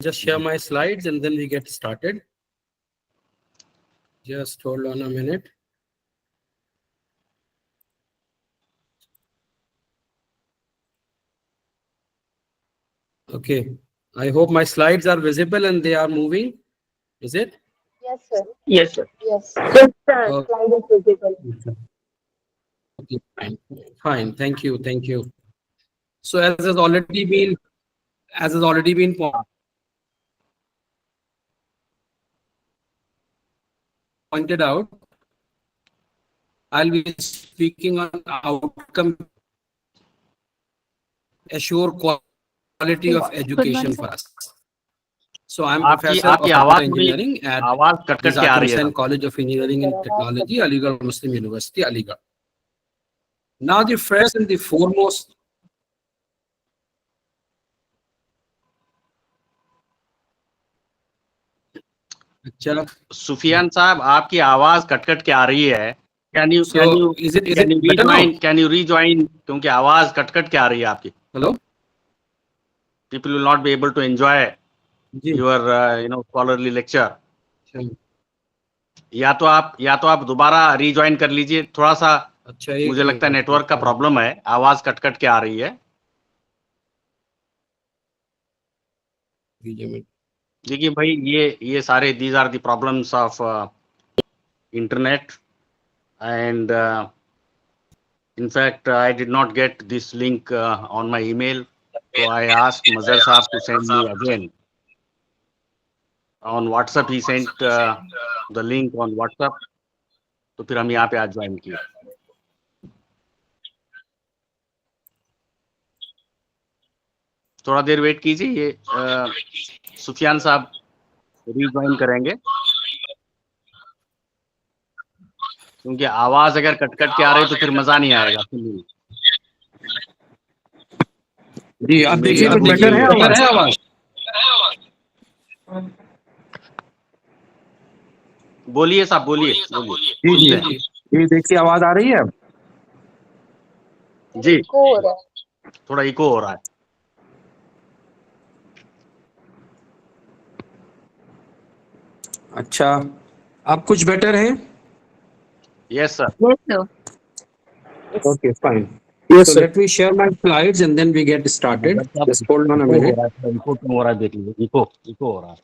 just share my slides and then we get started. Just hold on a minute. Okay, I hope my slides are visible and they are moving. Is it? Yes, sir. Yes, sir. Yes. Yes, sir. Okay. Slide is visible. Okay, fine. Fine. Thank you. Thank you. So as has already been pointed out, I'll be speaking on outcome assure quality of education for us. So I'm professor of computer engineering at Nizam Hussain College of Engineering and Technology, Aligarh Muslim University, Aligarh. Now the first and the foremost. अच्छा, सुफियान साहब, आपकी आवाज cut के आ रही है. Can you rejoin? क्योंकि आवाज cut के आ रही है आपकी. Hello. People will not be able to enjoy your scholarly lecture. या तो आप दोबारा रिजॉइन कर लीजिए. थोड़ा सा अच्छा, मुझे लगता है नेटवर्क का प्रॉब्लम है, आवाज कट के आ रही है. देखिए भाई, ये सारे these are the problems of internet, and in fact I did not get this link on my email, so I asked Mazhar Saab to send me again. On WhatsApp he sent the link on WhatsApp, तो फिर हम यहाँ पे आज join किए. थोड़ा देर wait कीजिए, ये सुफियान साहब रीज्वाइन करेंगे, क्योंकि आवाज अगर कट के आ रही तो फिर मजा नहीं आएगा. जी, आप देखिए तो बेटर है आवाज. बोलिए साहब, बोलिए. जी, देखिए आवाज आ रही है अब. जी, थोड़ा इको हो रहा है. अच्छा, आप कुछ बेटर है? Yes, sir. Yes, sir. Okay, fine. Yes, So sir. let me share my slides and then we get started. Just hold on a minute. Echo क्यों हो रहा है देख लीजिए. इको हो रहा है.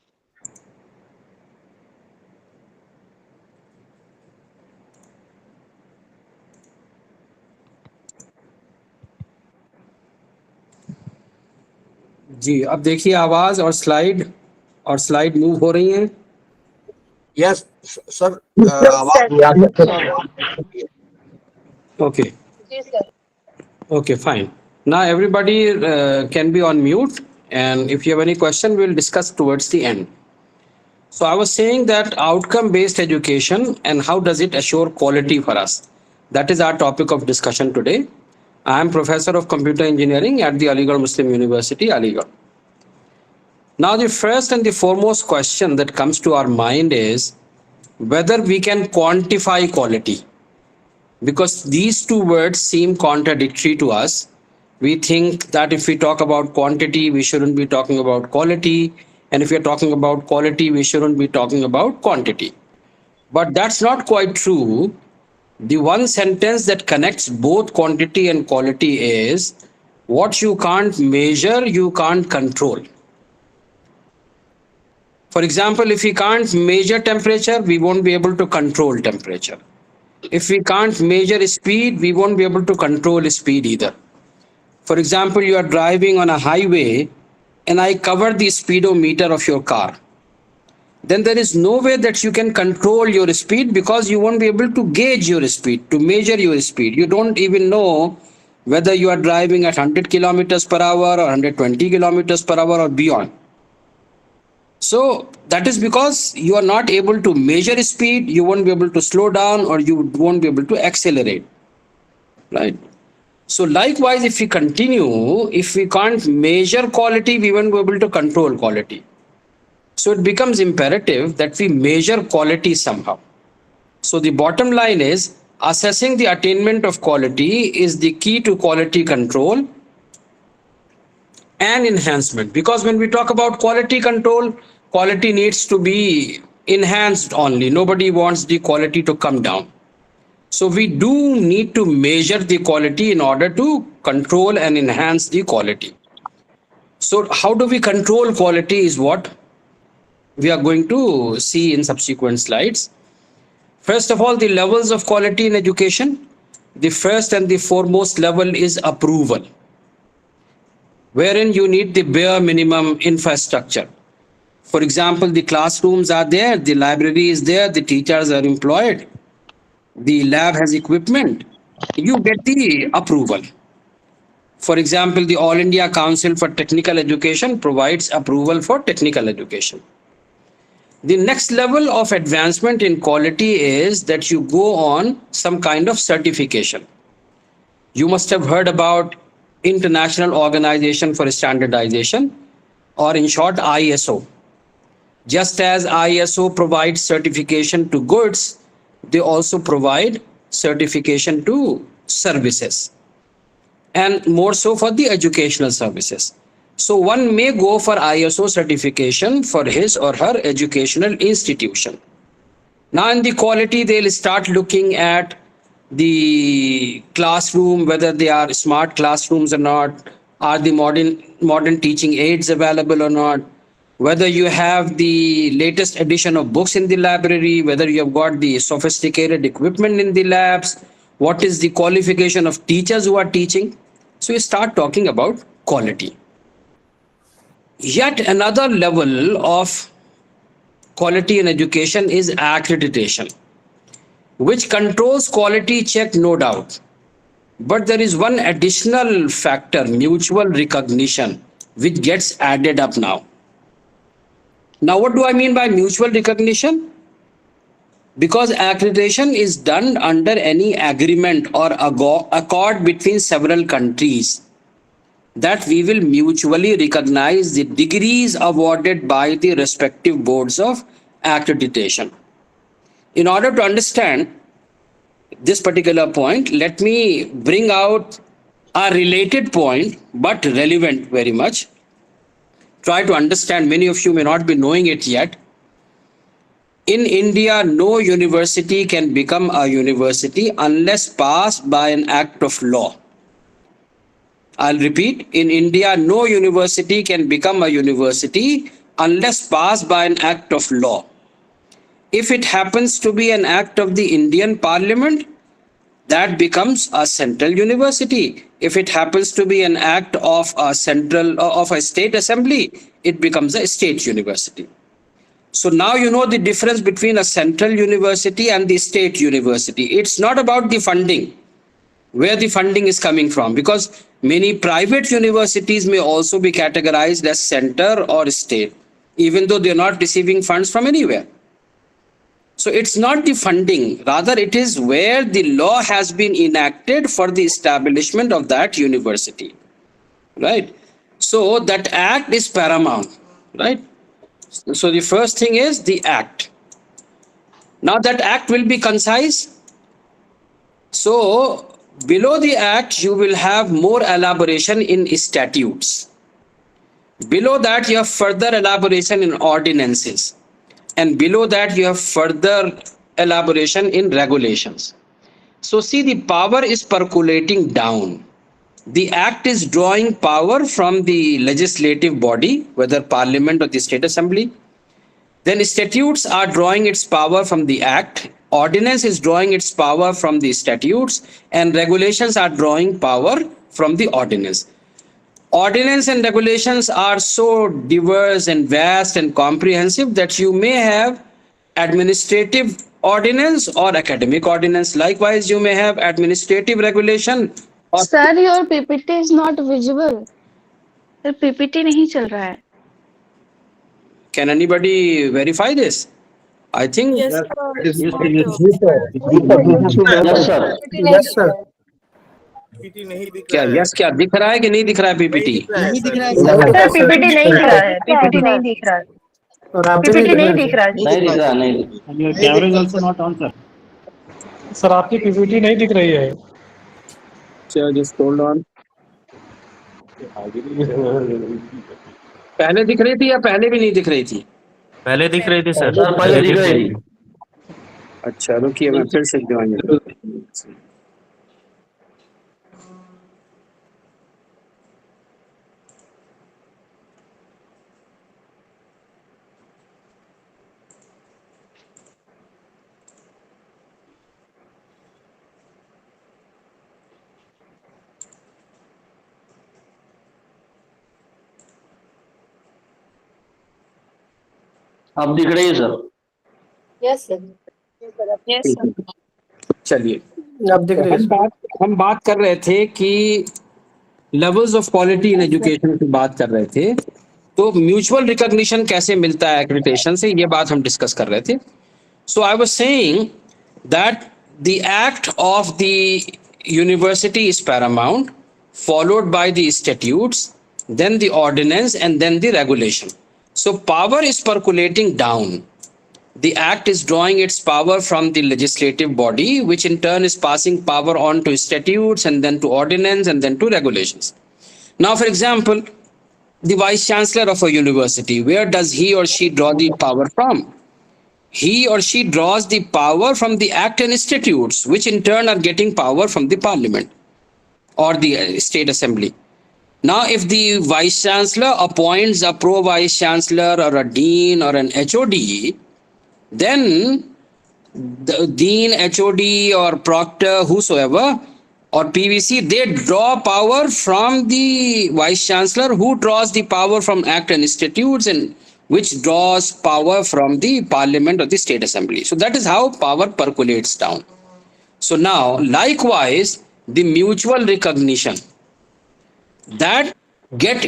जी, अब देखिए आवाज और स्लाइड मूव हो रही हैं. Yes, sir. Okay. Yes, sir. Okay, fine. Now everybody can be on mute, and if you have any question, we'll discuss towards the end. So I was saying that outcome-based education and how does it assure quality for us? That is our topic of discussion today. I am professor of computer engineering at the Aligarh Muslim University, Aligarh. Now the first and the foremost question that comes to our mind is whether we can quantify quality. Because these two words seem contradictory to us. We think that if we talk about quantity, we shouldn't be talking about quality. And if we're talking about quality, we shouldn't be talking about quantity. But that's not quite true. The one sentence that connects both quantity and quality is what you can't measure, you can't control. For example, if we can't measure temperature, we won't be able to control temperature. If we can't measure speed, we won't be able to control speed either. For example, you are driving on a highway and I cover the speedometer of your car. Then there is no way that you can control your speed because you won't be able to gauge your speed, to measure your speed. You don't even know whether you are driving at 100 kilometers per hour or 120 kilometers per hour or beyond. So that is because you are not able to measure speed, you won't be able to slow down or you won't be able to accelerate, right? So likewise, if we continue, if we can't measure quality, we won't be able to control quality. So it becomes imperative that we measure quality somehow. So the bottom line is assessing the attainment of quality is the key to quality control. and enhancement. Because when we talk about quality control, quality needs to be enhanced only. Nobody wants the quality to come down. So we do need to measure the quality in order to control and enhance the quality. So how do we control quality is what we are going to see in subsequent slides. First of all, the levels of quality in education. The first and the foremost level is approval, wherein you need the bare minimum infrastructure. For example, the classrooms are there, the library is there, the teachers are employed, the lab has equipment. You get the approval. For example, the All India Council for Technical Education provides approval for technical education. The next level of advancement in quality is that you go on some kind of certification. You must have heard about International Organization for Standardization, or in short, ISO. Just as ISO provides certification to goods, they also provide certification to services, and more so for the educational services. So one may go for ISO certification for his or her educational institution. Now in the quality, they'll start looking at the classroom, whether they are smart classrooms or not, are the modern teaching aids available or not, whether you have the latest edition of books in the library, whether you have got the sophisticated equipment in the labs, what is the qualification of teachers who are teaching. So you start talking about quality. Yet another level of quality in education is accreditation, which controls quality check, no doubt. But there is one additional factor, mutual recognition, which gets added up now. Now, what do I mean by mutual recognition? Because accreditation is done under any agreement or accord between several countries, that we will mutually recognize the degrees awarded by the respective boards of accreditation. In order to understand this particular point, let me bring out a related point, but relevant very much. Try to understand, many of you may not be knowing it yet. In India, no university can become a university unless passed by an act of law. I'll repeat, in India, no university can become a university unless passed by an act of law. If it happens to be an act of the Indian Parliament, that becomes a central university. If it happens to be an act of a state assembly, it becomes a state university. So now you know the difference between a central university and the state university. It's not about the funding, where the funding is coming from, because many private universities may also be categorized as center or state, even though they're not receiving funds from anywhere. So it's not the funding, rather it is where the law has been enacted for the establishment of that university, right? So that act is paramount, right? So the first thing is the act. Now that act will be concise. So below the act, you will have more elaboration in statutes. Below that, you have further elaboration in ordinances. And below that, you have further elaboration in regulations. So see, the power is percolating down. The act is drawing power from the legislative body, whether parliament or the state assembly. Then statutes are drawing its power from the act. Ordinance is drawing its power from the statutes, and regulations are drawing power from the ordinance. Ordinance and regulations are so diverse and vast and comprehensive that you may have administrative ordinance or academic ordinance. Likewise, you may have administrative regulation. Sir, your PPT is not visible. Sir, PPT नहीं चल रहा है. Can anybody verify this? I think. Yes, Yes, sir. Yes, sir. PPT नहीं दिख क्या रहा है। Yes क्या दिख रहा है कि नहीं दिख रहा है पीपीटी? नहीं दिख रहा है सर पीपीटी नहीं दिख रहा है, पीपीटी नहीं दिख रहा है, पीपीटी नहीं दिख रहा है। नहीं दिख रहा, नहीं। Your camera is also not on, sir. Sir आपकी पीपीटी नहीं दिख रही है. Sir, just hold on. पहले दिख रही थी या पहले भी नहीं दिख रही थी? पहले दिख रही थी सर, सर पहले दिख रही थी। अच्छा रुकिए, मैं फिर से ज्वाइन करता हूं। अब दिख रही है sir. Yes, sir. Yes, sir. चलिए, अब दिख रही है। हम बात कर रहे थे कि levels of quality in education की बात कर रहे थे। तो म्यूचुअल रिकॉग्निशन कैसे मिलता है एक्रेडिटेशन से, ये बात हम डिस्कस कर रहे थे। So I was saying that the act of the university is paramount, followed by the statutes, then the ordinance, and then the regulation. So power is percolating down. The act is drawing its power from the legislative body, which in turn is passing power on to statutes, and then to ordinance, and then to regulations. Now, for example, the vice chancellor of a university, where does he or she draw the power from? He or she draws the power from the act and statutes, which in turn are getting power from the parliament or the state assembly. Now, if the vice chancellor appoints a pro vice chancellor or a dean or an HOD, then the dean, HOD or proctor, whosoever, or PVC, they draw power from the vice chancellor, who draws the power from act and statutes, and which draws power from the parliament or the state assembly. So that is how power percolates down. So now, likewise, the mutual recognition that gets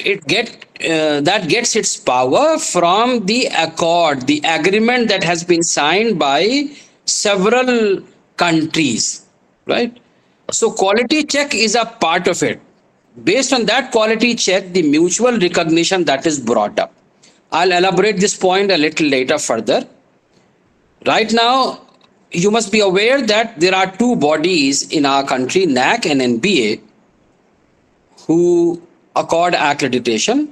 its power from the accord, the agreement that has been signed by several countries, right? So quality check is a part of it. Based on that quality check, the mutual recognition that is brought up. I'll elaborate this point a little later further. Right now, you must be aware that there are two bodies in our country, NAC and NBA, who accord accreditation.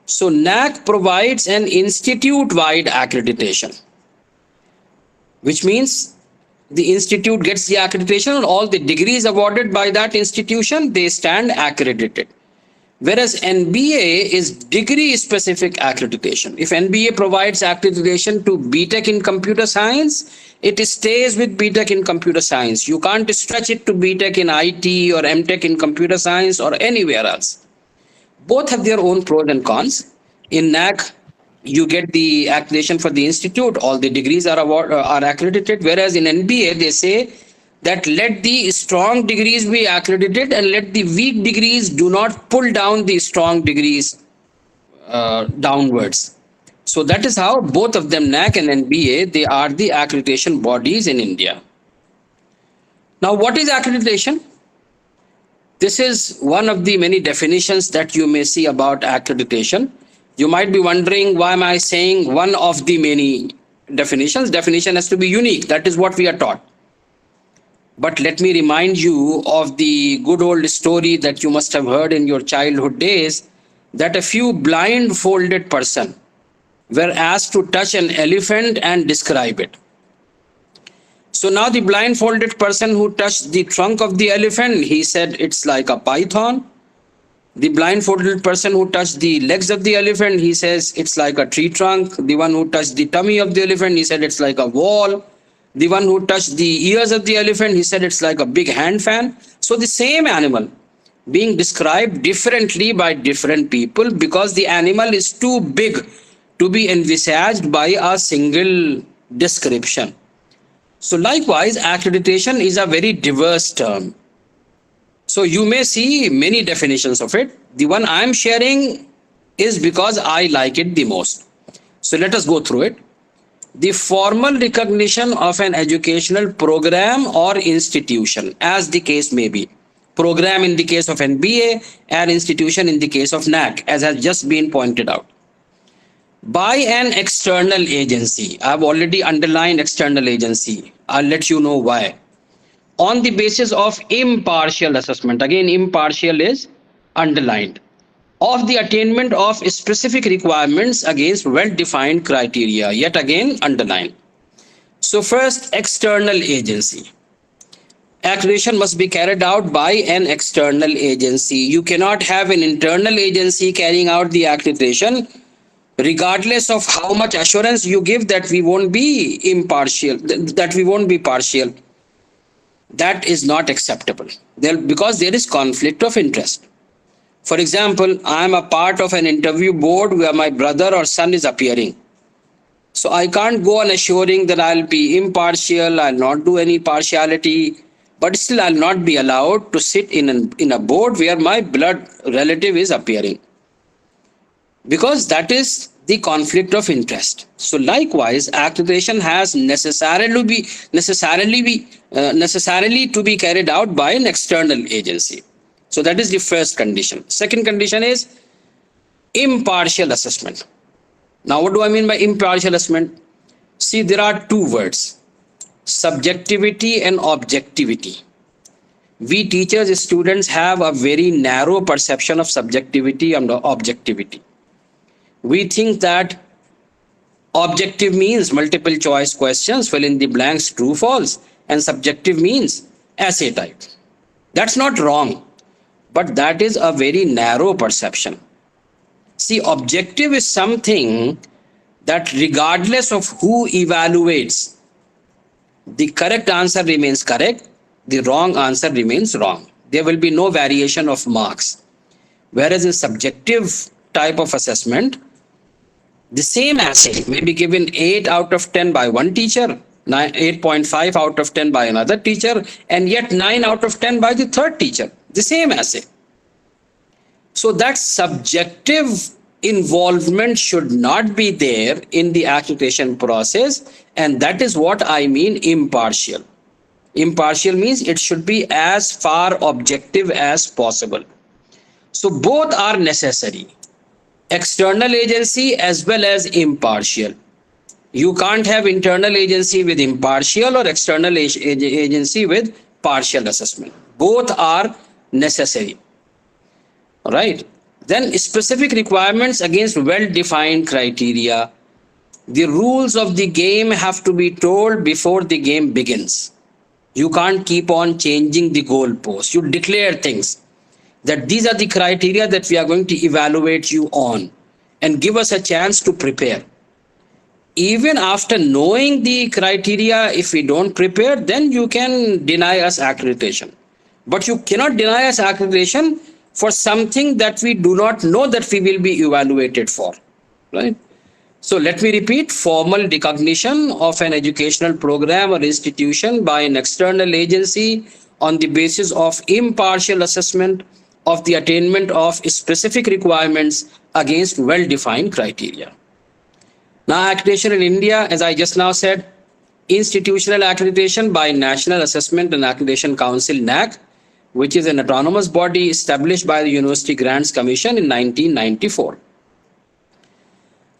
So NAC provides an institute-wide accreditation, which means the institute gets the accreditation and all the degrees awarded by that institution, they stand accredited. Whereas NBA is degree-specific accreditation. If NBA provides accreditation to BTech in computer science, it stays with BTech in computer science. You can't stretch it to BTech in IT or MTech in computer science or anywhere else. Both have their own pros and cons. In NAC, you get the accreditation for the institute. All the degrees are accredited. Whereas in NBA, they say that let the strong degrees be accredited and let the weak degrees do not pull down the strong degrees downwards. So that is how both of them, NAC and NBA, they are the accreditation bodies in India. Now, what is accreditation? This is one of the many definitions that you may see about accreditation. You might be wondering, why am I saying one of the many definitions? Definition has to be unique. That is what we are taught. But let me remind you of the good old story that you must have heard in your childhood days, that a few blindfolded person were asked to touch an elephant and describe it. So now the blindfolded person who touched the trunk of the elephant, he said it's like a python. The blindfolded person who touched the legs of the elephant, he says it's like a tree trunk. The one who touched the tummy of the elephant, he said it's like a wall. The one who touched the ears of the elephant, he said it's like a big hand fan. So the same animal being described differently by different people because the animal is too big to be envisaged by a single description. So likewise, accreditation is a very diverse term. So you may see many definitions of it. The one I am sharing is because I like it the most. So let us go through it. The formal recognition of an educational program or institution, as the case may be. Program in the case of NBA and institution in the case of NAC, as has just been pointed out. By an external agency. I've already underlined external agency. I'll let you know why. On the basis of impartial assessment. Again, impartial is underlined. of the attainment of specific requirements against well-defined criteria. Yet again, underline. So first, external agency. Accreditation must be carried out by an external agency. You cannot have an internal agency carrying out the accreditation, regardless of how much assurance you give that we won't be impartial, that we won't be partial. That is not acceptable because there is conflict of interest. For example, I am a part of an interview board where my brother or son is appearing. So I can't go on assuring that I'll be impartial, I'll not do any partiality, but still I'll not be allowed to sit in a board where my blood relative is appearing, because that is the conflict of interest. So likewise, accreditation has necessarily to be carried out by an external agency. So that is the first condition. Second condition is impartial assessment. Now, what do I mean by impartial assessment? See, there are two words: subjectivity and objectivity. We teachers, students have a very narrow perception of subjectivity and objectivity. We think that objective means multiple choice questions, fill in the blanks, true, false, and subjective means essay type. That's not wrong, but that is a very narrow perception. See, objective is something that regardless of who evaluates, the correct answer remains correct, the wrong answer remains wrong. There will be no variation of marks. Whereas in subjective type of assessment, the same essay may be given 8 out of 10 by one teacher, 8.5 out of 10 by another teacher, and yet 9 out of 10 by the third teacher, the same essay. So that subjective involvement should not be there in the accreditation process, and that is what I mean impartial. Impartial means it should be as far objective as possible. So both are necessary, external agency as well as impartial. You can't have internal agency with impartial or external agency with partial assessment. Both are necessary. All right. Then specific requirements against well-defined criteria. The rules of the game have to be told before the game begins. You can't keep on changing the goalposts. You declare things that these are the criteria that we are going to evaluate you on, and give us a chance to prepare. Even after knowing the criteria, if we don't prepare, then you can deny us accreditation. But you cannot deny us accreditation for something that we do not know that we will be evaluated for, right? So let me repeat: formal recognition of an educational program or institution by an external agency on the basis of impartial assessment of the attainment of specific requirements against well-defined criteria. Now, accreditation in India, as I just now said, institutional accreditation by National Assessment and Accreditation Council, NAAC, which is an autonomous body established by the University Grants Commission in 1994.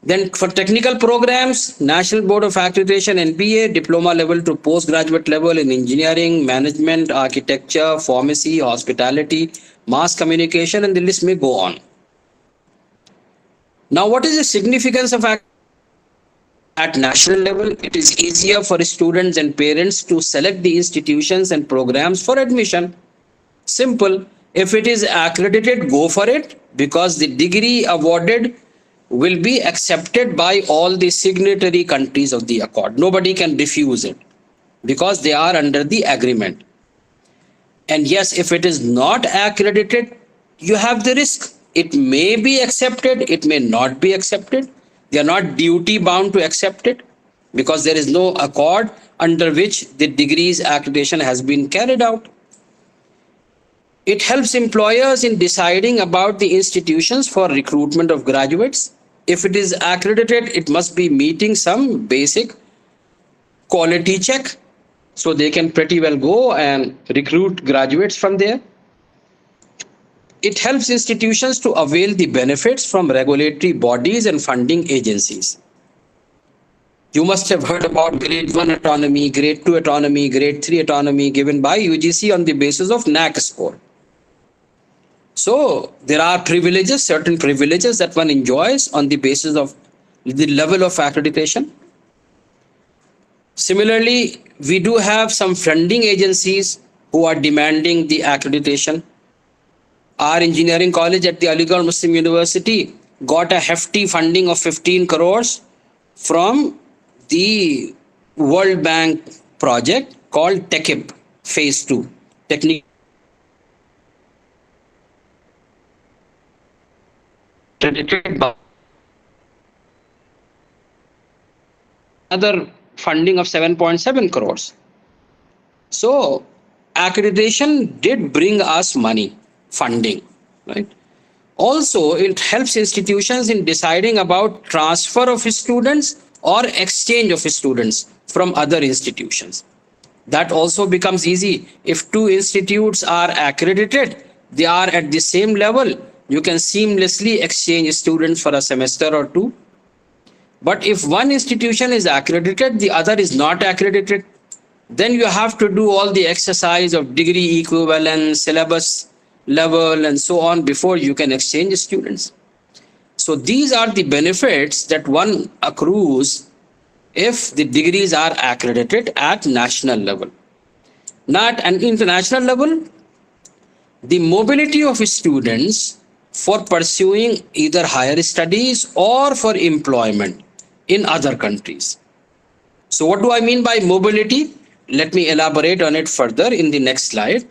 Then for technical programs, National Board of Accreditation, NBA, diploma level to postgraduate level in engineering, management, architecture, pharmacy, hospitality, mass communication, and the list may go on. Now, what is the significance of at national level? It is easier for students and parents to select the institutions and programs for admission. Simple. If it is accredited, go for it, because the degree awarded will be accepted by all the signatory countries of the accord. Nobody can refuse it because they are under the agreement. And yes, if it is not accredited, you have the risk. It may be accepted, it may not be accepted. They are not duty bound to accept it because there is no accord under which the degrees accreditation has been carried out. It helps employers in deciding about the institutions for recruitment of graduates. If it is accredited, it must be meeting some basic quality check, so they can pretty well go and recruit graduates from there. It helps institutions to avail the benefits from regulatory bodies and funding agencies. You must have heard about grade 1 autonomy, grade 2 autonomy, grade 3 autonomy given by UGC on the basis of NAAC score. So there are privileges, certain privileges that one enjoys on the basis of the level of accreditation. Similarly, we do have some funding agencies who are demanding the accreditation. Our engineering college at the Aligarh Muslim University got a hefty funding of 15 crores from the World Bank project called TECIP Phase 2, Technical another funding of 7.7 crores. So accreditation did bring us money, funding, right? Also, it helps institutions in deciding about transfer of students or exchange of students from other institutions. That also becomes easy. If two institutes are accredited, they are at the same level, you can seamlessly exchange students for a semester or two. But if one institution is accredited, the other is not accredited, then you have to do all the exercise of degree equivalence, syllabus level, and so on before you can exchange students. So these are the benefits that one accrues if the degrees are accredited at national level. Not an international level, the mobility of students for pursuing either higher studies or for employment in other countries. So what do I mean by mobility? Let me elaborate on it further in the next slide.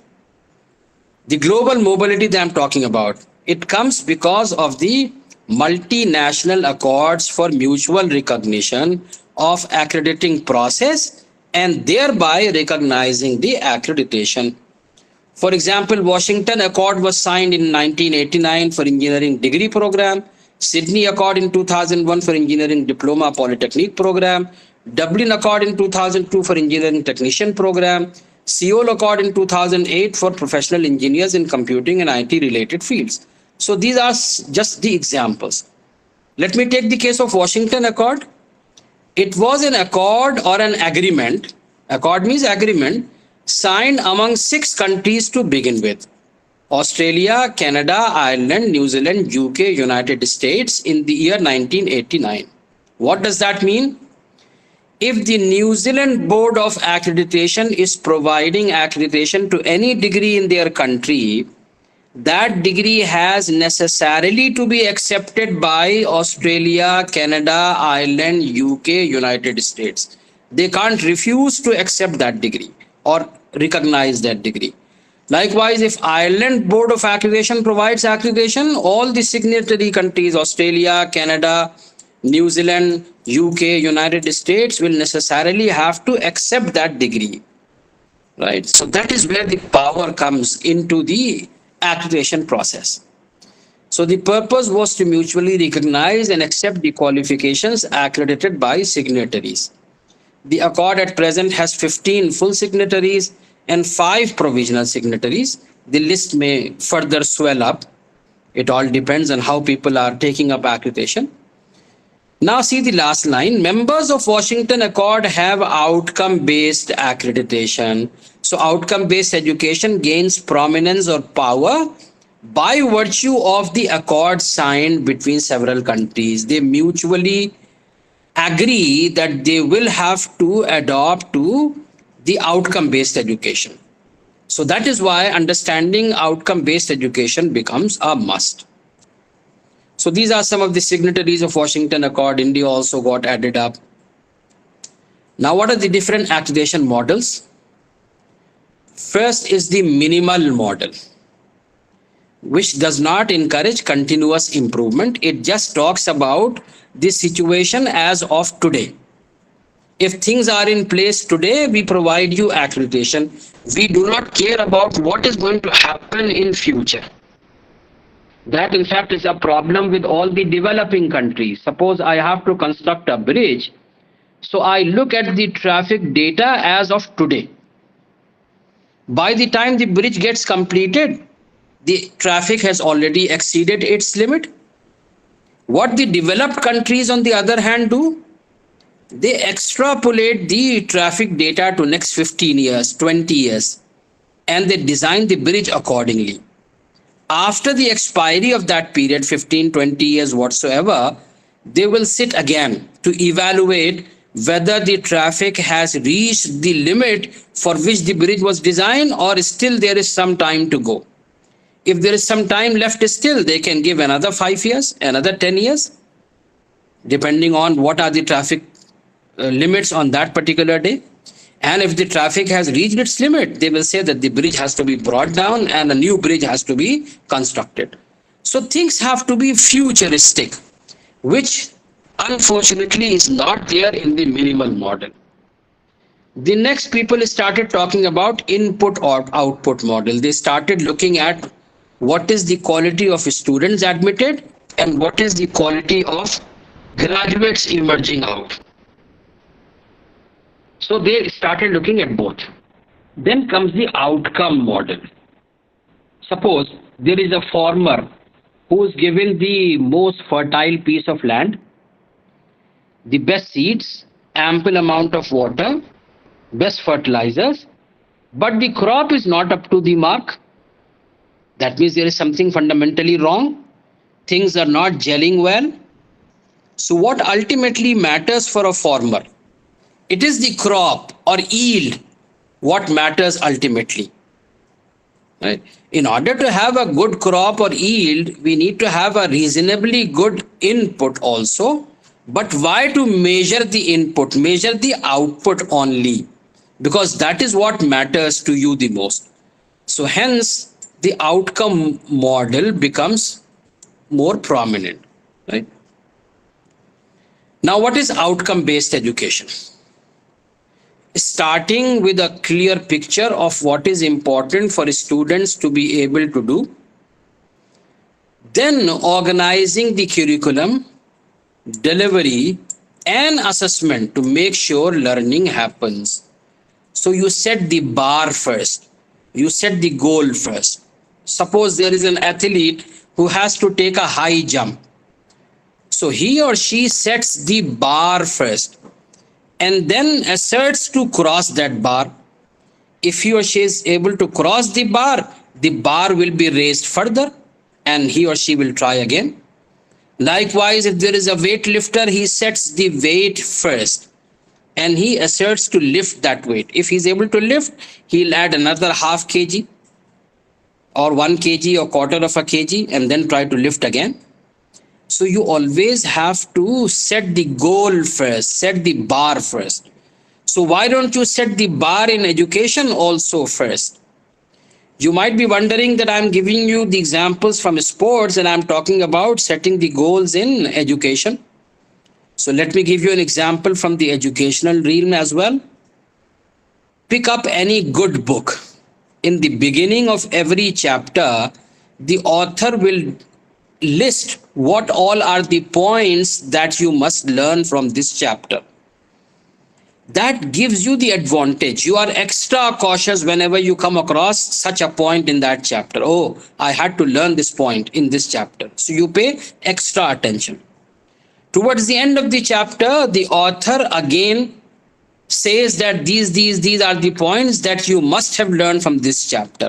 The global mobility that I'm talking about, it comes because of the multinational accords for mutual recognition of accrediting process and thereby recognizing the accreditation. For example, Washington Accord was signed in 1989 for engineering degree program, Sydney Accord in 2001 for engineering diploma polytechnic program, Dublin Accord in 2002 for engineering technician program, Seoul Accord in 2008 for professional engineers in computing and IT related fields. So these are just the examples. Let me take the case of Washington Accord. It was an accord or an agreement, accord means agreement, signed among 6 countries to begin with. Australia, Canada, Ireland, New Zealand, UK, United States in the year 1989. What does that mean? If the New Zealand Board of Accreditation is providing accreditation to any degree in their country, that degree has necessarily to be accepted by Australia, Canada, Ireland, UK, United States. They can't refuse to accept that degree or recognize that degree. Likewise, if Ireland Board of Accreditation provides accreditation, all the signatory countries, Australia, Canada, New Zealand, UK, United States will necessarily have to accept that degree, right? So that is where the power comes into the accreditation process. So the purpose was to mutually recognize and accept the qualifications accredited by signatories. The accord at present has 15 full signatories and 5 provisional signatories. The list may further swell up. It all depends on how people are taking up accreditation. Now see the last line. Members of Washington Accord have outcome-based accreditation. So outcome-based education gains prominence or power by virtue of the accord signed between several countries. They mutually agree that they will have to adopt to the outcome-based education. So that is why understanding outcome-based education becomes a must. So these are some of the signatories of Washington Accord. India also got added up. Now, what are the different accreditation models? First is the minimal model, which does not encourage continuous improvement. It just talks about the situation as of today. If things are in place today, we provide you accreditation. We do not care about what is going to happen in future. That in fact is a problem with all the developing countries. Suppose I have to construct a bridge. So I look at the traffic data as of today. By the time the bridge gets completed, the traffic has already exceeded its limit. What the developed countries on the other hand do, they extrapolate the traffic data to next 15 years, 20 years, and they design the bridge accordingly. After the expiry of that period, 15, 20 years, whatsoever, they will sit again to evaluate whether the traffic has reached the limit for which the bridge was designed, or still there is some time to go. If there is some time left still, they can give another 5 years, another 10 years, depending on what are the traffic limits on that particular day. And if the traffic has reached its limit, they will say that the bridge has to be brought down and a new bridge has to be constructed. So things have to be futuristic, which unfortunately is not there in the minimal model. The next people started talking about input or output model. They started looking at what is the quality of students admitted and what is the quality of graduates emerging out. So they started looking at both. Then comes the outcome model. Suppose there is a farmer who is given the most fertile piece of land, the best seeds, ample amount of water, best fertilizers, but the crop is not up to the mark. That means there is something fundamentally wrong. Things are not gelling well. So what ultimately matters for a farmer? It is the crop or yield what matters ultimately. Right? In order to have a good crop or yield, we need to have a reasonably good input also. But why to measure the input? Measure the output only, because that is what matters to you the most. So hence the outcome model becomes more prominent. Right? Now, what is outcome-based education? Starting with a clear picture of what is important for students to be able to do, then organizing the curriculum, delivery, and assessment to make sure learning happens. So you set the bar first, you set the goal first. Suppose there is an athlete who has to take a high jump. So he or she sets the bar first and then asserts to cross that bar. If he or she is able to cross the bar will be raised further and he or she will try again. Likewise, if there is a weightlifter, he sets the weight first and he asserts to lift that weight. If he is able to lift, he'll add another half kg or 1 kg or quarter of a kg and then try to lift again. So you always have to set the goal first, set the bar first. So why don't you set the bar in education also first? You might be wondering that I'm giving you the examples from sports and I'm talking about setting the goals in education. So let me give you an example from the educational realm as well. Pick up any good book. In the beginning of every chapter, the author will list what all are the points that you must learn from this chapter. That gives you the advantage. You are extra cautious whenever you come across such a point in that chapter. Oh, I had to learn this point in this chapter. So you pay extra attention. Towards the end of the chapter, the author again says that these are the points that you must have learned from this chapter.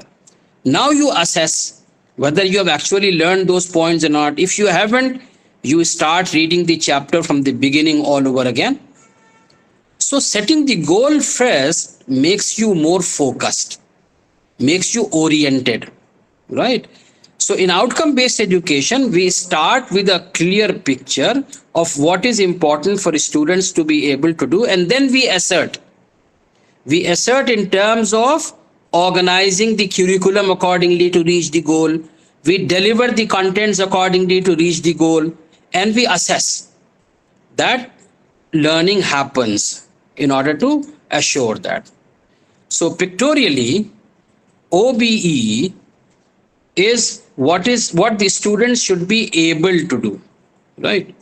Now you assess whether you have actually learned those points or not. If you haven't, you start reading the chapter from the beginning all over again. So setting the goal first makes you more focused, makes you oriented, right? So in outcome-based education, we start with a clear picture of what is important for students to be able to do, and then we assert. We assert in terms of organizing the curriculum accordingly to reach the goal. We deliver the contents accordingly to reach the goal, and we assess that learning happens in order to assure that. So pictorially, OBE is what the students should be able to do, right?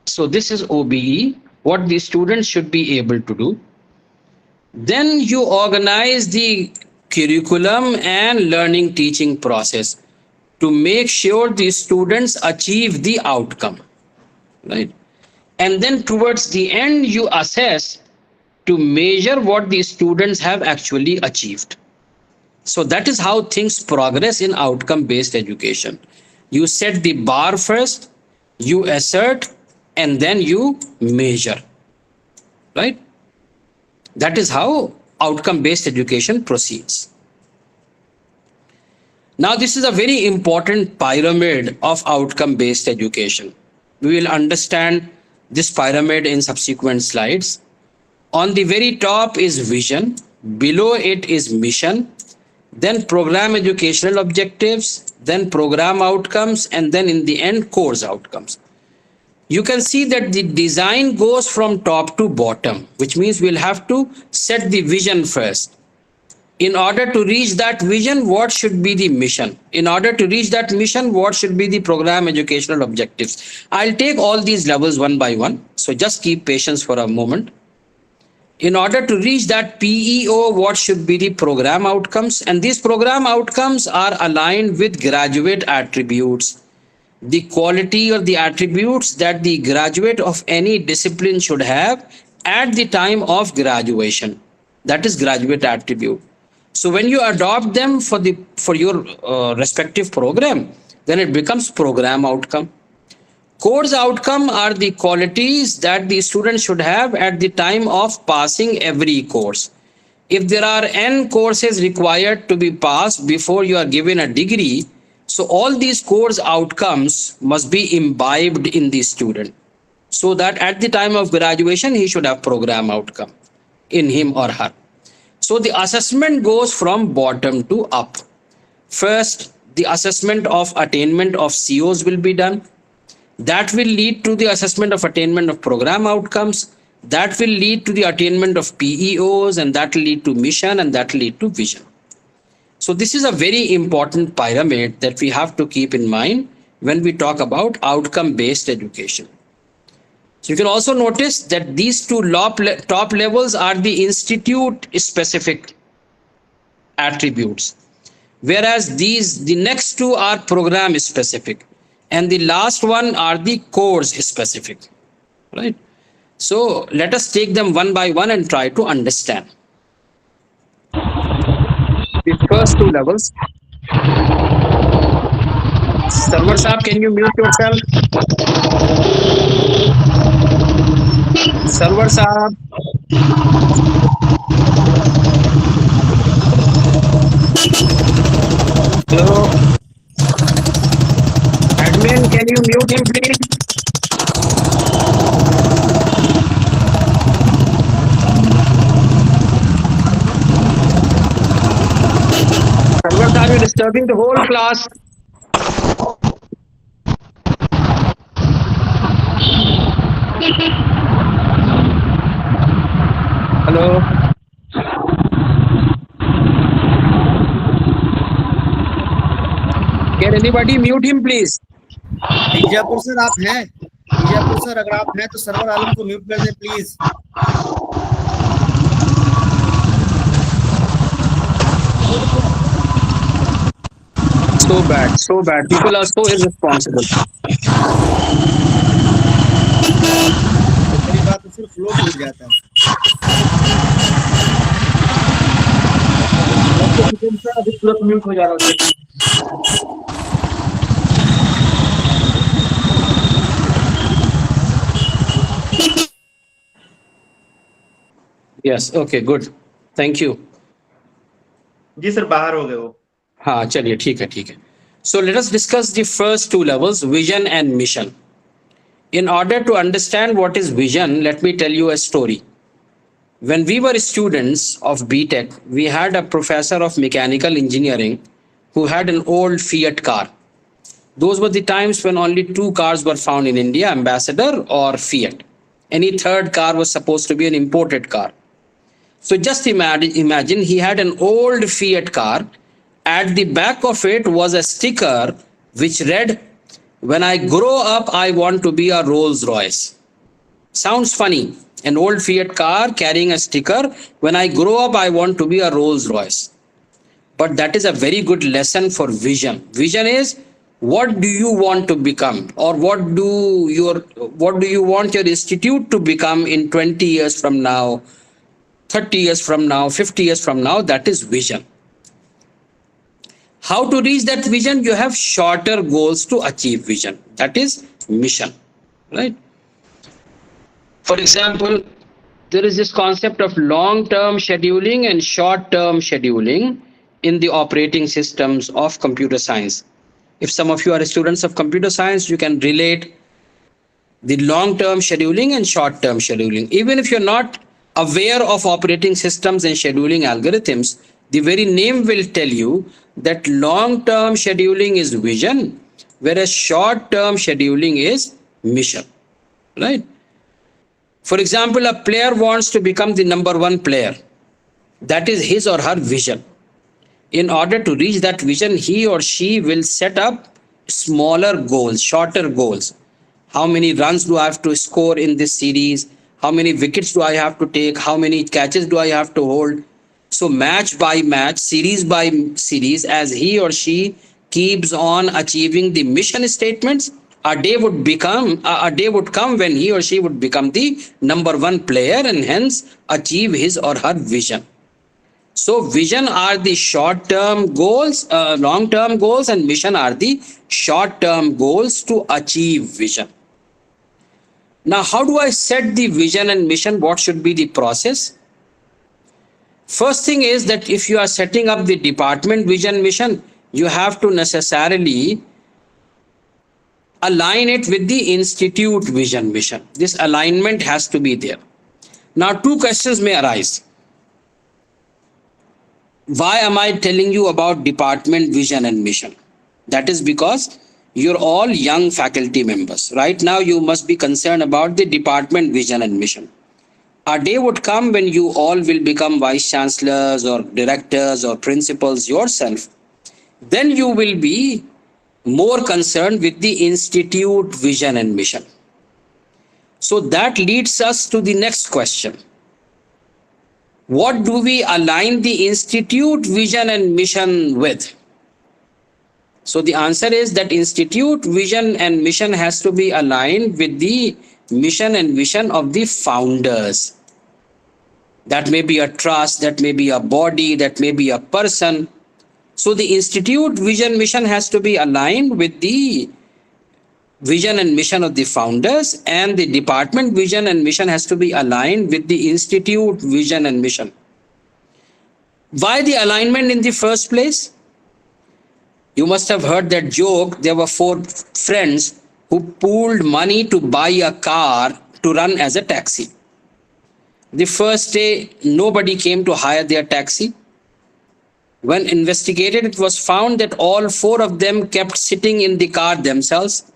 So this is OBE, what the students should be able to do. Then you organize the curriculum and learning teaching process to make sure the students achieve the outcome, right? And then towards the end, you assess to measure what the students have actually achieved. So that is how things progress in outcome-based education. You set the bar first, you assert, and then you measure, right? That is how outcome-based education proceeds. Now, this is a very important pyramid of outcome-based education. We will understand this pyramid in subsequent slides. On the very top is vision, below it is mission, then program educational objectives, then program outcomes, and then in the end, course outcomes. You can see that the design goes from top to bottom, which means we'll have to set the vision first. In order to reach that vision, what should be the mission? In order to reach that mission, what should be the program educational objectives? I'll take all these levels one by one. So just keep patience for a moment. In order to reach that PEO, what should be the program outcomes? And these program outcomes are aligned with graduate attributes. The quality or the attributes that the graduate of any discipline should have at the time of graduation. That is graduate attribute. So when you adopt them for your respective program, then it becomes program outcome. Course outcome are the qualities that the student should have at the time of passing every course. If there are n courses required to be passed before you are given a degree, so all these course outcomes must be imbibed in the student, so that at the time of graduation, he should have program outcome in him or her. So the assessment goes from bottom to up. First, the assessment of attainment of COs will be done. That will lead to the assessment of attainment of program outcomes. That will lead to the attainment of PEOs, and that will lead to mission, and that will lead to vision. So this is a very important pyramid that we have to keep in mind when we talk about outcome-based education. So you can also notice that these two top levels are the institute-specific attributes, whereas the next two are program-specific, and the last one are the course-specific, right? So let us take them one by one and try to understand. The first two levels. Sarwar Saab, can you mute yourself? Sarwar Saab. Hello. Admin, can you mute him, please? Sarwar Saab, you're disturbing the whole class. Hello. Can anybody mute him, please? Bijapur sir आप हैं? Bijapur sir अगर आप हैं तो server आलम को mute कर दें please. So bad. People are so irresponsible. मेरी बात तो सिर्फ फ्लो टूट जाता है. अभी तुरंत म्यूट हो जा रहा है. Yes, okay, good. Thank you. जी सर बाहर हो गए वो. हाँ चलिए ठीक है. So let us discuss the first two levels, vision and mission. In order to understand what is vision, let me tell you a story. When we were students of BTech, we had a professor of mechanical engineering who had an old Fiat car. Those were the times when only two cars were found in India, Ambassador or Fiat. Any third car was supposed to be an imported car. So just imagine he had an old Fiat car. At the back of it was a sticker which read, "When I grow up, I want to be a Rolls Royce." Sounds funny. An old Fiat car carrying a sticker, "When I grow up, I want to be a Rolls Royce." But that is a very good lesson for vision. Vision is, what do you want to become, or what do you want your institute to become in 20 years from now, 30 years from now, 50 years from now? That is vision. How to reach that vision? You have shorter goals to achieve vision. That is mission, right? For example, there is this concept of long-term scheduling and short-term scheduling in the operating systems of computer science. If some of you are students of computer science, you can relate the long-term scheduling and short-term scheduling. Even if you're not aware of operating systems and scheduling algorithms, the very name will tell you that long-term scheduling is vision, whereas short-term scheduling is mission, right? For example, a player wants to become the number one player. That is his or her vision. In order to reach that vision, he or she will set up smaller goals, shorter goals. How many runs do I have to score in this series? How many wickets do I have to take? How many catches do I have to hold? So match by match, series by series, as he or she keeps on achieving the mission statements, a day would come when he or she would become the number one player and hence achieve his or her vision. So vision are the short-term goals, long-term goals, and mission are the short-term goals to achieve vision. Now, how do I set the vision and mission? What should be the process? First thing is that if you are setting up the department vision mission, you have to necessarily align it with the institute vision mission. This alignment has to be there. Now, two questions may arise. Why am I telling you about department vision and mission? That is because you're all young faculty members. Right now, you must be concerned about the department vision and mission. A day would come when you all will become vice chancellors or directors or principals yourself. Then you will be more concerned with the institute vision and mission. So that leads us to the next question. What do we align the institute vision and mission with? So the answer is that institute vision and mission has to be aligned with the mission and vision of the founders. That may be a trust, that may be a body, that may be a person. So the institute vision mission has to be aligned with the vision and mission of the founders, and the department vision and mission has to be aligned with the institute vision and mission. Why the alignment in the first place? You must have heard that joke. There were 4 friends who pooled money to buy a car to run as a taxi. The first day, nobody came to hire their taxi. When investigated, it was found that all 4 of them kept sitting in the car themselves.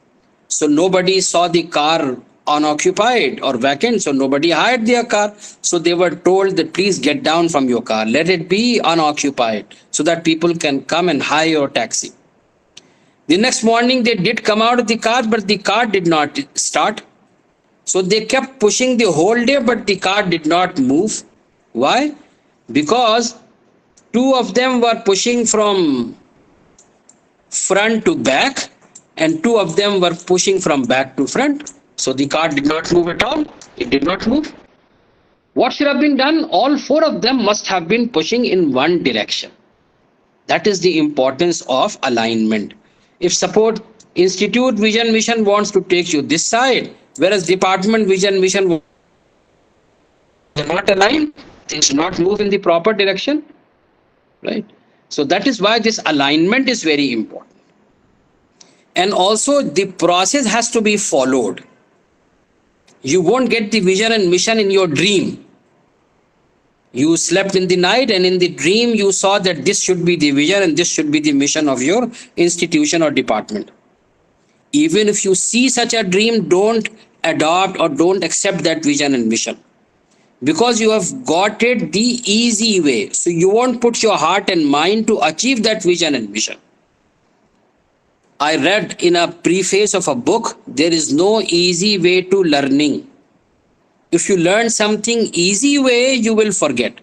So nobody saw the car unoccupied or vacant, so nobody hired their car. So they were told that please get down from your car, let it be unoccupied so that people can come and hire your taxi. The next morning they did come out of the car, but the car did not start. So they kept pushing the whole day, but the car did not move. Why? Because 2 of them were pushing from front to back and 2 of them were pushing from back to front. So the car did not move at all. It did not move. What should have been done? All 4 of them must have been pushing in one direction. That is the importance of alignment. If suppose institute vision mission wants to take you this side, whereas department vision mission will not align, things will not move in the proper direction, right? So that is why this alignment is very important. And also the process has to be followed. You won't get the vision and mission in your dream. You slept in the night and in the dream you saw that this should be the vision and this should be the mission of your institution or department. Even if you see such a dream, don't adopt or don't accept that vision and mission, because you have got it the easy way. So you won't put your heart and mind to achieve that vision and mission. I read in a preface of a book, there is no easy way to learning. If you learn something easy way, you will forget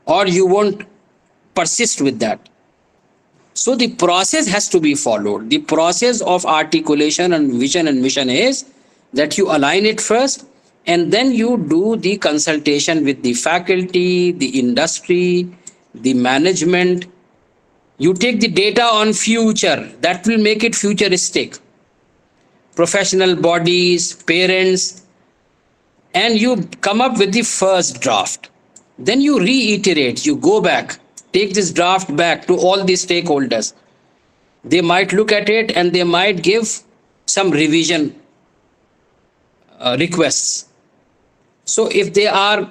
or you won't persist with that. So the process has to be followed. The process of articulation and vision and mission is that you align it first and then you do the consultation with the faculty, the industry, the management, You take the data on future, that will make it futuristic. Professional bodies, parents, and you come up with the first draft. Then you reiterate, you go back, take this draft back to all the stakeholders. They might look at it and they might give some revision requests. So if they are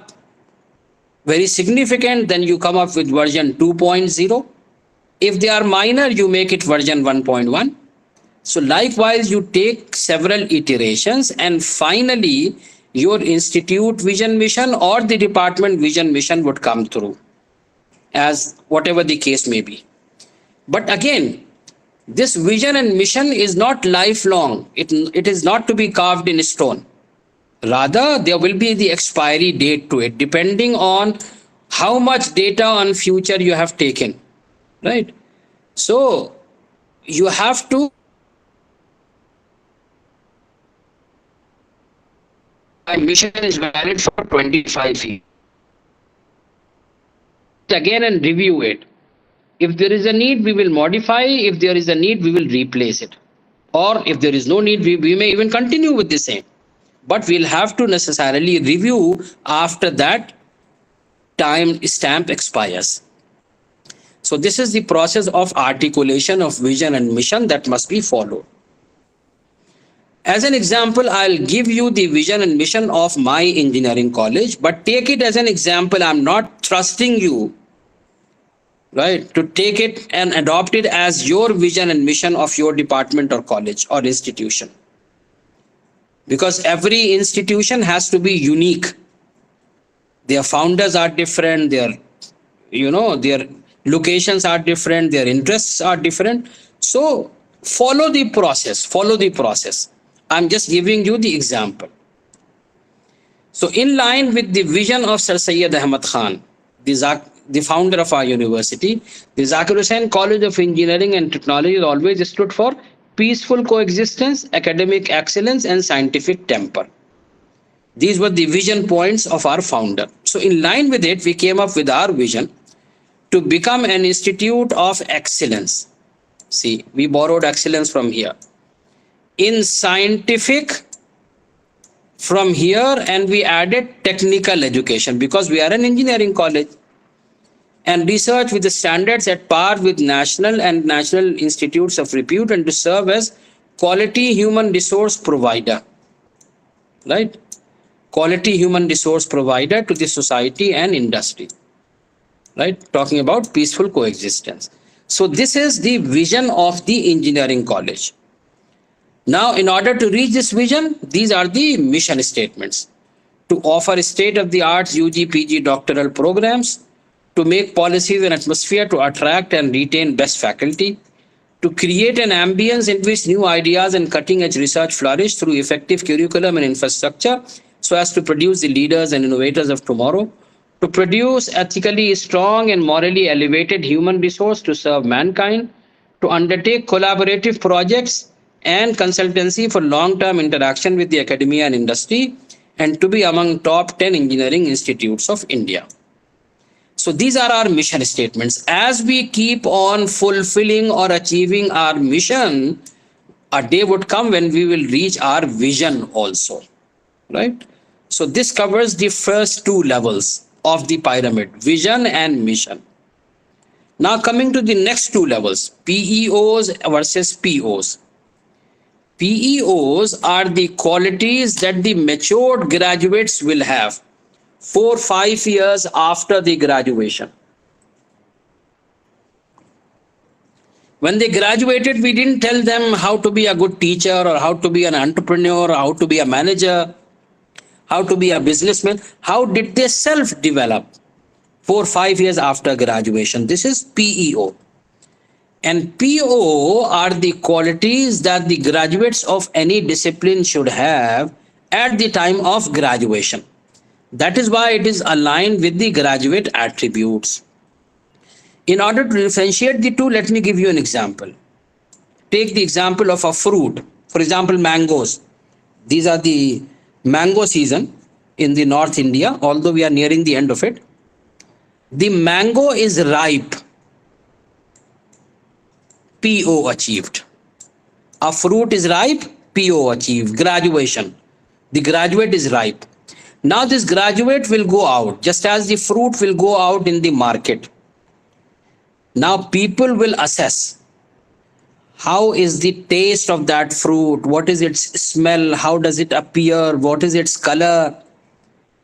very significant, then you come up with version 2.0. If they are minor, you make it version 1.1. So likewise, you take several iterations and finally your institute vision mission or the department vision mission would come through, as whatever the case may be. But again, this vision and mission is not lifelong. It is not to be carved in stone. Rather, there will be the expiry date to it, depending on how much data on future you have taken, right? So you have to my mission is valid for 25 years. Again and review it. If there is a need, we will modify. If there is a need, we will replace it. Or if there is no need, we may even continue with the same. But we'll have to necessarily review after that time stamp expires. So this is the process of articulation of vision and mission that must be followed. As an example, I'll give you the vision and mission of my engineering college, but take it as an example. I'm not trusting you, right, to take it and adopt it as your vision and mission of your department or college or institution. Because every institution has to be unique. Their founders are different, their locations are different, their interests are different. So follow the process. I'm just giving you the example. So in line with the vision of Sir Syed Ahmad Khan, the founder of our university, the Zakir Hussain College of Engineering and Technology always stood for peaceful coexistence, academic excellence, and scientific temper. These were the vision points of our founder. So in line with it, we came up with our vision to become an institute of excellence. See, we borrowed excellence from here. In scientific from here, and we added technical education because we are an engineering college, and research with the standards at par with national and national institutes of repute, and to serve as quality human resource provider, right? Quality human resource provider to the society and industry, right? Talking about peaceful coexistence. So this is the vision of the engineering college. Now, in order to reach this vision, these are the mission statements: to offer state-of-the-art UG, PG doctoral programs, to make policies and atmosphere to attract and retain best faculty, to create an ambience in which new ideas and cutting-edge research flourish through effective curriculum and infrastructure, so as to produce the leaders and innovators of tomorrow, to produce ethically strong and morally elevated human resource to serve mankind, to undertake collaborative projects and consultancy for long-term interaction with the academia and industry, and to be among top 10 engineering institutes of India. So these are our mission statements. As we keep on fulfilling or achieving our mission, a day would come when we will reach our vision also, right? So this covers the first two levels of the pyramid, vision and mission. Now coming to the next two levels, PEOs versus POs. PEOs are the qualities that the matured graduates will have 4-5 years after the graduation. When they graduated, we didn't tell them how to be a good teacher or how to be an entrepreneur or how to be a manager, how to be a businessman. How did they self-develop 4-5 years after graduation? This is PEO. And PO are the qualities that the graduates of any discipline should have at the time of graduation. That is why it is aligned with the graduate attributes. In order to differentiate the two, let me give you an example. Take the example of a fruit. For example, mangoes. These are the mango season in the North India, although we are nearing the end of it. The mango is ripe. PO achieved. A fruit is ripe, PO achieved, graduation. The graduate is ripe. Now this graduate will go out, just as the fruit will go out in the market. Now people will assess how is the taste of that fruit, what is its smell, how does it appear, what is its color.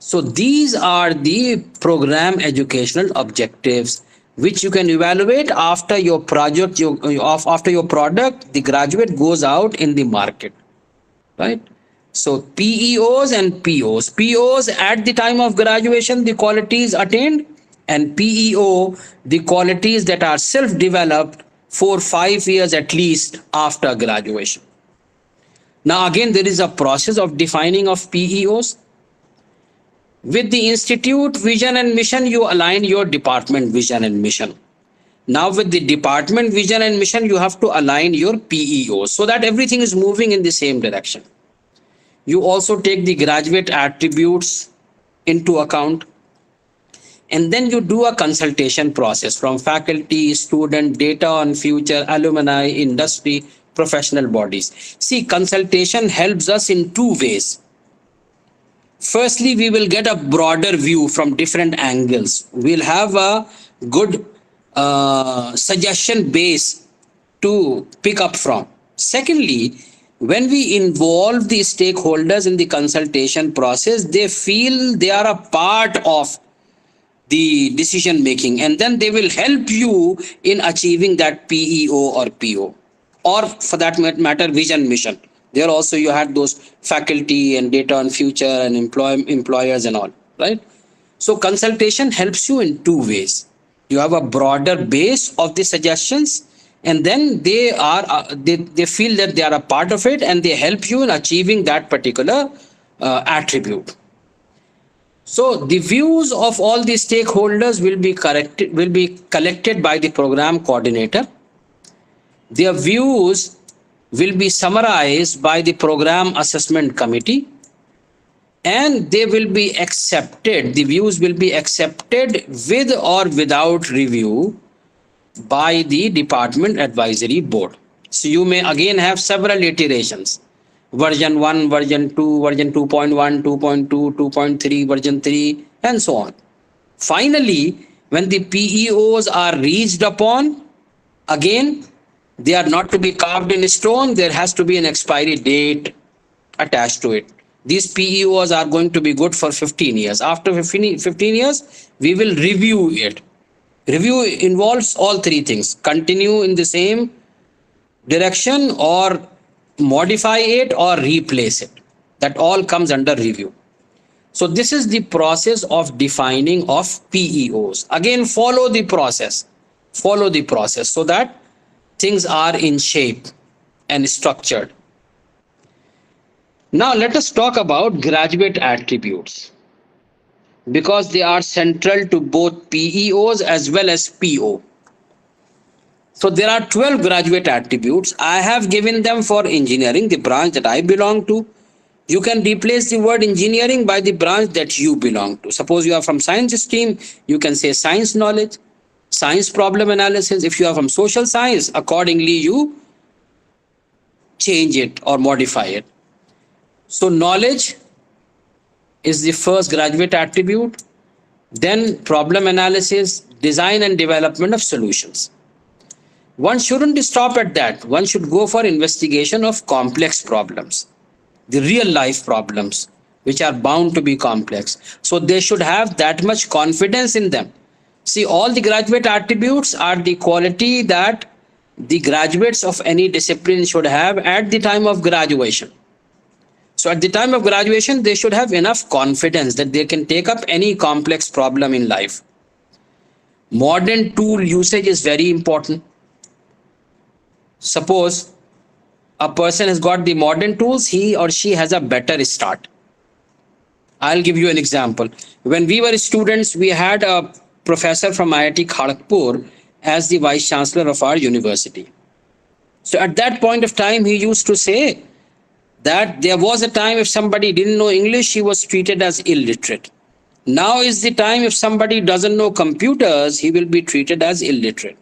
So these are the program educational objectives which you can evaluate after your project, after your product, the graduate goes out in the market, right? So PEOs and POs. POs at the time of graduation, the qualities attained, and PEO, the qualities that are self-developed for 5 years at least after graduation. Now again, there is a process of defining of PEOs. With the institute vision and mission, you align your department vision and mission. Now with the department vision and mission, you have to align your PEOs so that everything is moving in the same direction. You also take the graduate attributes into account. And then you do a consultation process from faculty, student, data on future, alumni, industry, professional bodies. See, consultation helps us in two ways. Firstly, we will get a broader view from different angles. We'll have a good suggestion base to pick up from. Secondly, when we involve the stakeholders in the consultation process, they feel they are a part of the decision making, and then they will help you in achieving that PEO or PO, or for that matter, vision mission. There also you had those faculty and data on future and employers and all, right? So consultation helps you in two ways. You have a broader base of the suggestions, and then they feel that they are a part of it, and they help you in achieving that particular attribute. So the views of all the stakeholders will be collected by the program coordinator. Their views will be summarized by the program assessment committee, and they will be accepted. The views will be accepted with or without review by the department advisory board. So you may again have several iterations. Version 1, version 2, version 2.1, 2.2, 2.3, version 3, and so on. Finally, when the PEOs are reached upon, again, they are not to be carved in stone. There has to be an expiry date attached to it. These PEOs are going to be good for 15 years. After 15 years, we will review it. Review involves all three things: continue in the same direction, or modify it, or replace it. That all comes under review. So this is the process of defining of PEOs. Again, follow the process so that things are in shape and structured. Now let us talk about graduate attributes, because they are central to both PEOs as well as PO. So there are 12 graduate attributes. I have given them for engineering, the branch that I belong to. You can replace the word engineering by the branch that you belong to. Suppose you are from science stream, you can say science knowledge, science problem analysis. If you are from social science, accordingly you change it or modify it. So knowledge is the first graduate attribute. Then problem analysis, design and development of solutions. One shouldn't stop at that. One should go for investigation of complex problems, the real life problems, which are bound to be complex. So they should have that much confidence in them. See, all the graduate attributes are the quality that the graduates of any discipline should have at the time of graduation. So at the time of graduation, they should have enough confidence that they can take up any complex problem in life. Modern tool usage is very important. Suppose a person has got the modern tools, he or she has a better start. I'll give you an example. When we were students, we had a professor from IIT Kharagpur as the vice chancellor of our university. So at that point of time, he used to say that there was a time if somebody didn't know English, he was treated as illiterate. Now is the time if somebody doesn't know computers, he will be treated as illiterate.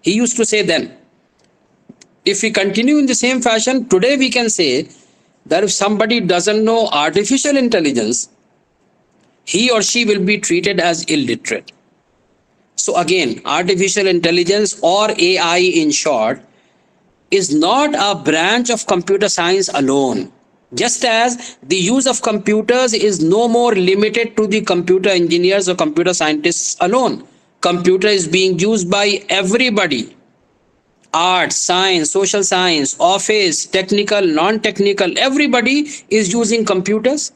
He used to say then. If we continue in the same fashion, today we can say that if somebody doesn't know artificial intelligence, he or she will be treated as illiterate. So again, artificial intelligence or AI in short is not a branch of computer science alone. Just as the use of computers is no more limited to the computer engineers or computer scientists alone. Computer is being used by everybody. Arts, science, social science, office, technical, non-technical, everybody is using computers.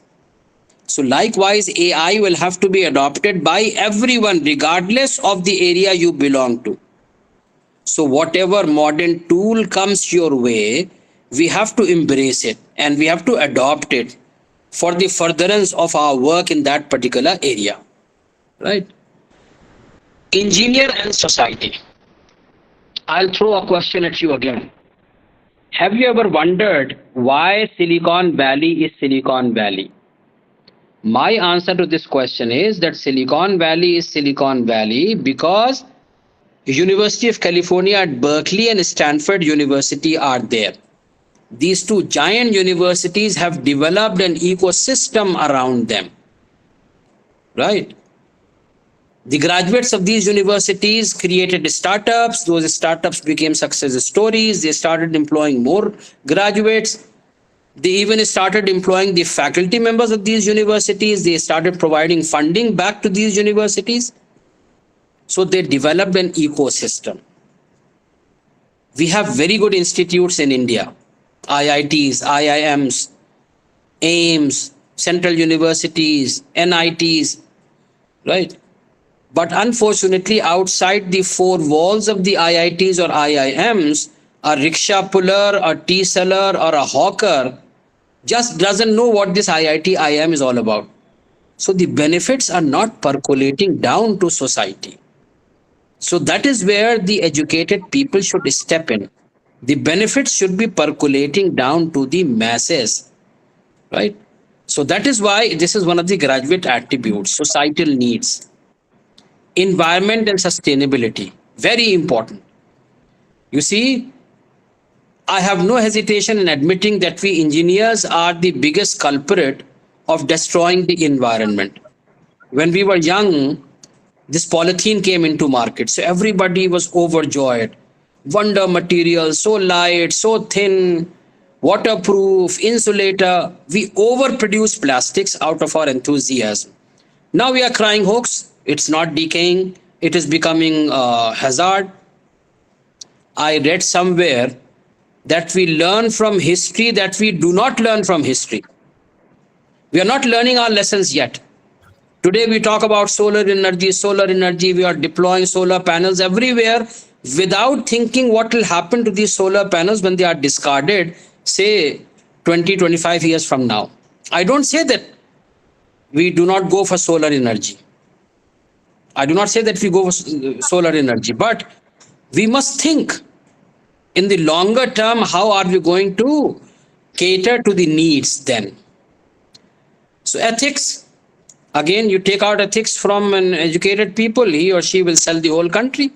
So likewise, AI will have to be adopted by everyone regardless of the area you belong to. So whatever modern tool comes your way, we have to embrace it and we have to adopt it for the furtherance of our work in that particular area. Right? Engineer and society. I'll throw a question at you again. Have you ever wondered why Silicon Valley is Silicon Valley? My answer to this question is that Silicon Valley is Silicon Valley because University of California at Berkeley and Stanford University are there. These two giant universities have developed an ecosystem around them. Right? The graduates of these universities created startups. Those startups became success stories. They started employing more graduates. They even started employing the faculty members of these universities. They started providing funding back to these universities. So they developed an ecosystem. We have very good institutes in India. IITs, IIMs, AIIMS, central universities, NITs, right? But unfortunately, outside the four walls of the IITs or IIMs, a rickshaw puller, a tea seller, or a hawker just doesn't know what this IIT, IIM is all about. So the benefits are not percolating down to society. So that is where the educated people should step in. The benefits should be percolating down to the masses, right? So that is why this is one of the graduate attributes, societal needs. Environment and sustainability, very important. You see, I have no hesitation in admitting that we engineers are the biggest culprit of destroying the environment. When we were young, this polythene came into market, so everybody was overjoyed. Wonder material, so light, so thin, waterproof, insulator. We overproduce plastics out of our enthusiasm. Now we are crying hoax. It's not decaying. It is becoming a hazard. I read somewhere that we learn from history that we do not learn from history. We are not learning our lessons yet. Today we talk about solar energy. We are deploying solar panels everywhere without thinking what will happen to these solar panels when they are discarded, say 20, 25 years from now. I don't say that we do not go for solar energy. I do not say that we go for solar energy, but we must think in the longer term, how are we going to cater to the needs then? So ethics, again, you take out ethics from an educated people, he or she will sell the whole country.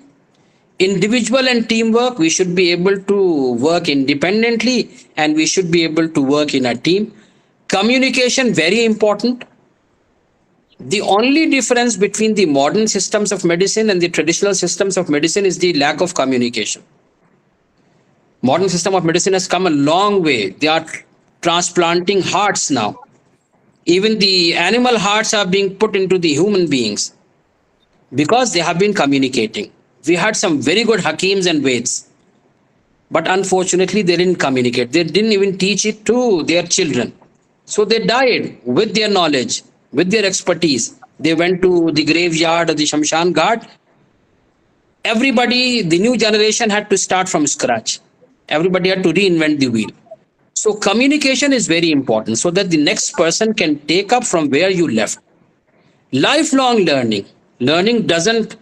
Individual and teamwork, we should be able to work independently and we should be able to work in a team. Communication, very important. The only difference between the modern systems of medicine and the traditional systems of medicine is the lack of communication. Modern system of medicine has come a long way. They are transplanting hearts now. Even the animal hearts are being put into the human beings because they have been communicating. We had some very good Hakims and Veds, but unfortunately they didn't communicate. They didn't even teach it to their children. So they died with their knowledge, with their expertise. They went to the graveyard or the Shamshan Ghat. Everybody, the new generation had to start from scratch. Everybody had to reinvent the wheel. So communication is very important so that the next person can take up from where you left. Lifelong learning. Learning doesn't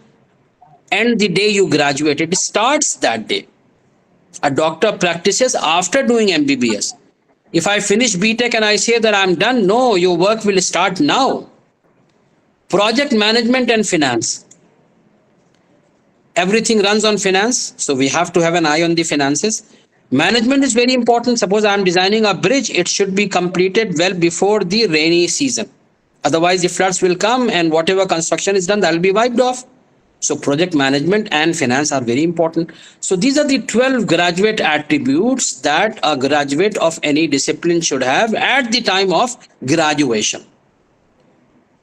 end the day you graduate. It starts that day. A doctor practices after doing MBBS. If I finish BTech and I say that I'm done, no, your work will start now. Project management and finance. Everything runs on finance, so we have to have an eye on the finances. Management is very important. Suppose I am designing a bridge, it should be completed well before the rainy season. Otherwise, the floods will come and whatever construction is done, that will be wiped off. So project management and finance are very important. So these are the 12 graduate attributes that a graduate of any discipline should have at the time of graduation.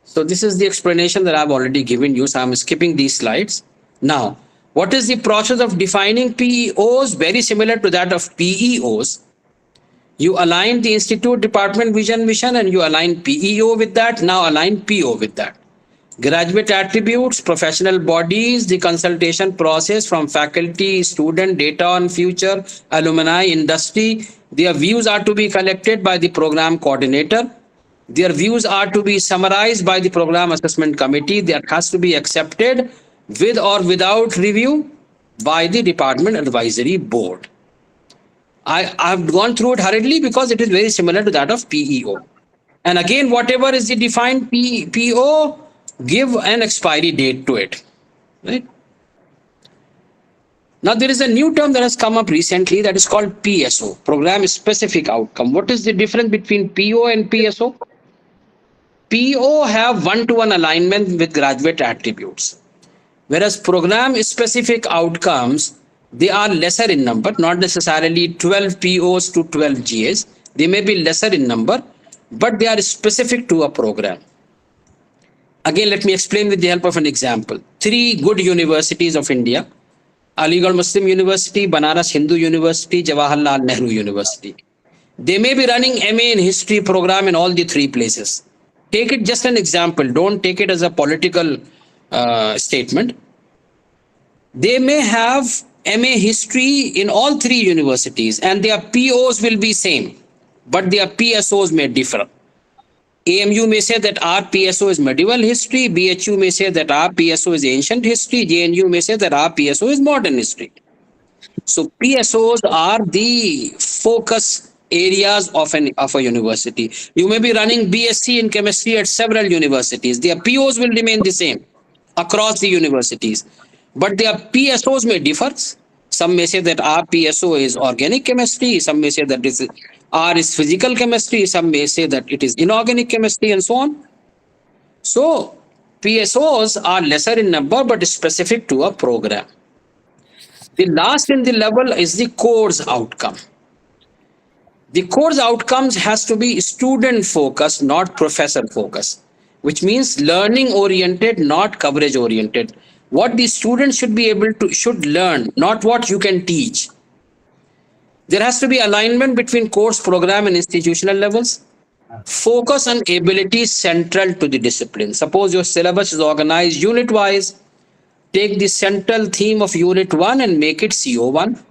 So this is the explanation that I've already given you. So I'm skipping these slides. Now, what is the process of defining PEOs? Very similar to that of PEOs. You align the institute, department, vision, mission, and you align PEO with that. Now align PO with that. Graduate attributes, professional bodies, the consultation process from faculty, student, data on future, alumni, industry. Their views are to be collected by the program coordinator. Their views are to be summarized by the program assessment committee. That has to be accepted with or without review by the department advisory board. I've gone through it hurriedly because it is very similar to that of PEO. And again, whatever is the defined PO, give an expiry date to it, right? Now, there is a new term that has come up recently that is called PSO, Program Specific Outcome. What is the difference between PO and PSO? PO have one-to-one alignment with graduate attributes, whereas Program Specific Outcomes, they are lesser in number, not necessarily 12 POs to 12 GAs. They may be lesser in number, but they are specific to a program. Again, let me explain with the help of an example. 3 good universities of India: Aligarh Muslim University, Banaras Hindu University, Jawaharlal Nehru University. They may be running MA in history program in all the 3 places. Take it just an example. Don't take it as a political statement. They may have MA history in all 3 universities and their POs will be same, but their PSOs may differ. AMU may say that our PSO is medieval history, BHU may say that our PSO is ancient history, JNU may say that our PSO is modern history. So PSOs are the focus areas of a university. You may be running BSc in chemistry at several universities. Their POs will remain the same across the universities, but their PSOs may differ. Some may say that our PSO is organic chemistry, some may say that R is physical chemistry, some may say that it is inorganic chemistry, and so on. So PSOs are lesser in number but specific to a program. The last in the level is the course outcome. The course outcomes has to be student focused, not professor focused, which means learning oriented, not coverage oriented. What the student should be able to should learn, not what you can teach. There has to be alignment between course, program, and institutional levels. Focus on abilities central to the discipline. Suppose your syllabus is organized unit wise. Take the central theme of unit 1 and make it CO1.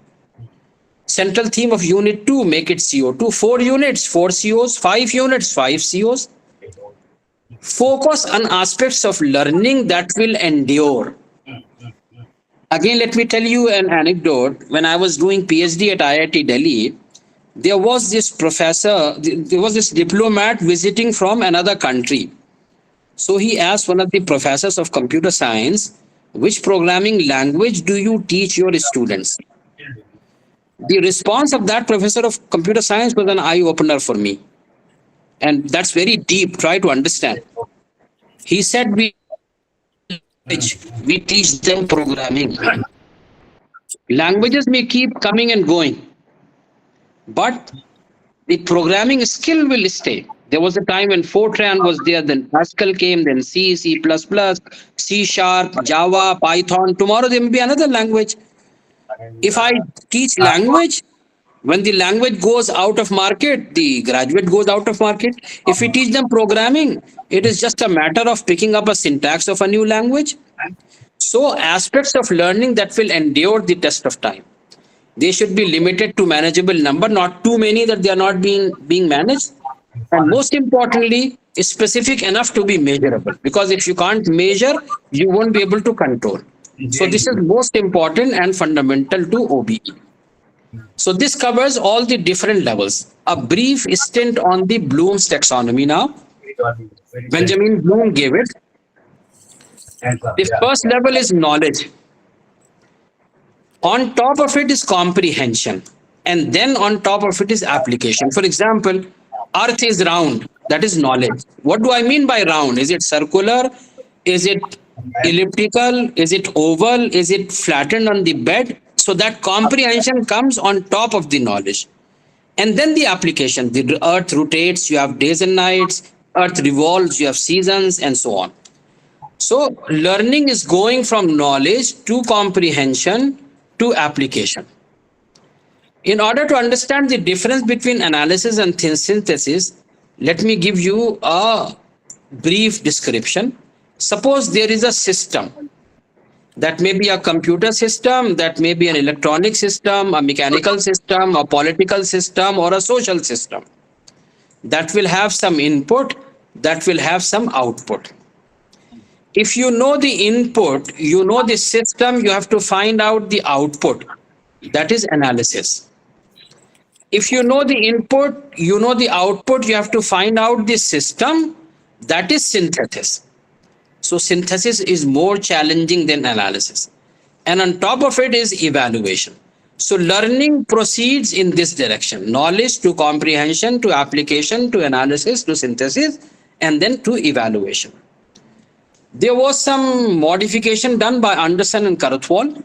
Central theme of unit 2, make it CO2. 4 units, 4 COs. 5 units, 5 COs. Focus on aspects of learning that will endure. Again, let me tell you an anecdote. When I was doing PhD at IIT Delhi, there was this professor, there was this diplomat visiting from another country. So he asked one of the professors of computer science, which programming language do you teach your students? The response of that professor of computer science was an eye-opener for me. And that's very deep. Try to understand. He said, we teach them programming. Languages may keep coming and going, but the programming skill will stay. There was a time when Fortran was there, then Pascal came, then C, C++, C#, Java, Python. Tomorrow there may be another language. If I teach language, when the language goes out of market, the graduate goes out of market. If we teach them programming, it is just a matter of picking up a syntax of a new language. So aspects of learning that will endure the test of time. They should be limited to manageable number, not too many that they are not being managed. And most importantly, is specific enough to be measurable. Because if you can't measure, you won't be able to control. So this is most important and fundamental to OBE. So this covers all the different levels. A brief stint on the Bloom's taxonomy now. Benjamin Bloom gave it. The first level is knowledge. On top of it is comprehension. and then on top of it is application. For example, earth is round, that is knowledge. What do I mean by round? Is it circular? Is it elliptical? Is it oval? Is it flattened on the bed? So that comprehension comes on top of the knowledge. And then the application, the earth rotates, you have days and nights, earth revolves, you have seasons, and so on. So learning is going from knowledge to comprehension to application. In order to understand the difference between analysis and synthesis, let me give you a brief description. Suppose there is a system. That may be a computer system, that may be an electronic system, a mechanical system, a political system, or a social system. That will have some input, that will have some output. If you know the input, you know the system, you have to find out the output. That is analysis. If you know the input, you know the output, you have to find out the system. That is synthesis. So synthesis is more challenging than analysis. And on top of it is evaluation. So learning proceeds in this direction: knowledge to comprehension, to application, to analysis, to synthesis, and then to evaluation. There was some modification done by Anderson and Kurzweil.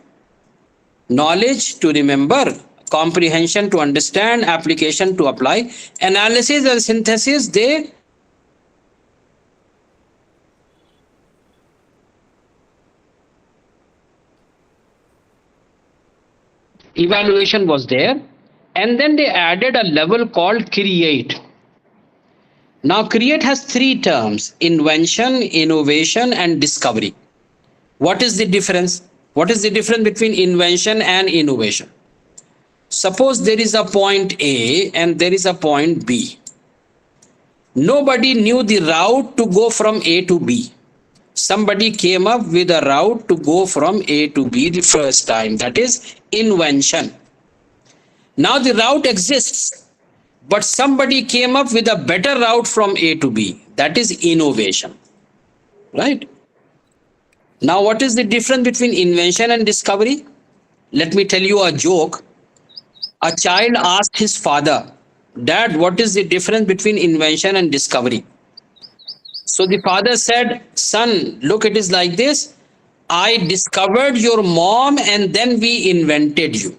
Knowledge to remember, comprehension to understand, application to apply. Analysis and synthesis, they evaluation was there, and then they added a level called create. Now create has three terms: invention, innovation, and discovery. What is the difference? What is the difference between invention and innovation? Suppose there is a point A and there is a point B. Nobody knew the route to go from A to B. Somebody came up with a route to go from A to B the first time. That is invention. Now the route exists, but somebody came up with a better route from A to B. That is innovation. Right? Now what is the difference between invention and discovery? Let me tell you a joke. A child asked his father, "Dad, what is the difference between invention and discovery?" So the father said, "Son, look, it is like this. I discovered your mom and then we invented you."